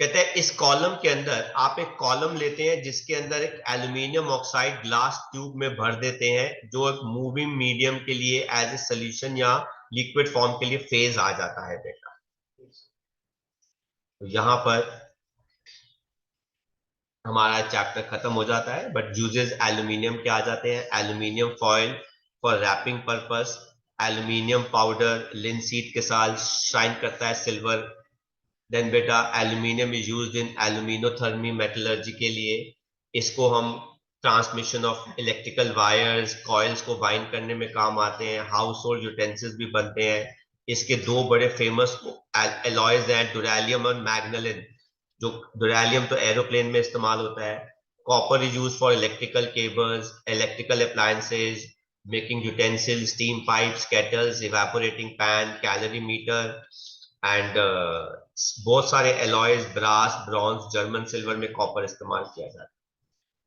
कहते हैं इस कॉलम के अंदर आप एक कॉलम लेते हैं जिसके अंदर एक एल्यूमिनियम ऑक्साइड ग्लास ट्यूब में भर देते हैं, जो एक मूविंग मीडियम के लिए एज ए सोल्यूशन या लिक्विड फॉर्म के लिए फेज आ जाता है बेटा। तो यहां पर हमारा चैप्टर खत्म हो जाता है, बट यूजेस एल्यूमिनियम के आ जाते हैं। Aluminium foil for wrapping purpose, aluminium powder linseed के साथ शाइन करता है सिल्वर। देन बेटा aluminium is used in aluminothermy metallurgy के लिए, इसको हम transmission of electrical wires coils को बाइंड करने में काम आते हैं। हाउस होल्ड यूटेंसिल्स भी बनते हैं। इसके दो बड़े फेमस एलॉयज हैं, डुरैलियम और मैग्नेलिन। जो डुरैलियम तो एरोप्लेन में इस्तेमाल होता है, copper is use for electrical cables, electrical appliances, making utensil, steam pipes, kettles, evaporating pan, calorimeter, and बहुत सारे alloys, brass, bronze, German silver में कॉपर इस्तेमाल किया जाता है।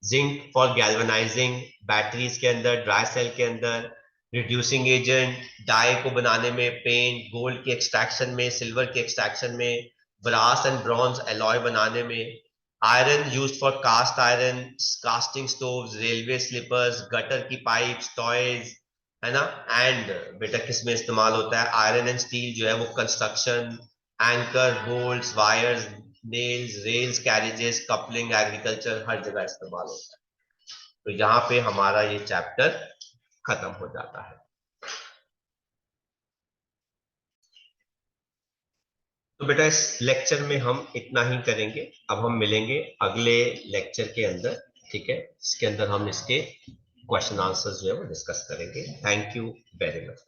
जिंक फॉर गैल्वेनाइजिंग बैटरीज के अंदर, ड्राई सेल के अंदर, रिड्यूसिंग एजेंट, डाई को बनाने में, पेंट, गोल्ड के एक्सट्रैक्शन में, सिल्वर के एक्सट्रैक्शन में, ब्रास एंड ब्रॉन्ज एलॉय बनाने में, iron use for cast iron, casting stoves, railway sleepers, gutter की पाइप्स, टॉयज, है ना। एंड बेटा किस में इस्तेमाल होता है, आयरन एंड स्टील जो है वो construction, anchor, bolts, wires, nails, rails, carriages, coupling, agriculture, हर जगह इस्तेमाल होता है। तो यहाँ पे हमारा ये चैप्टर खत्म हो जाता है। तो बेटा इस लेक्चर में हम इतना ही करेंगे। अब हम मिलेंगे अगले लेक्चर के अंदर, ठीक है। इसके अंदर हम इसके क्वेश्चन आंसर्स जो है वो डिस्कस करेंगे। Thank you very much.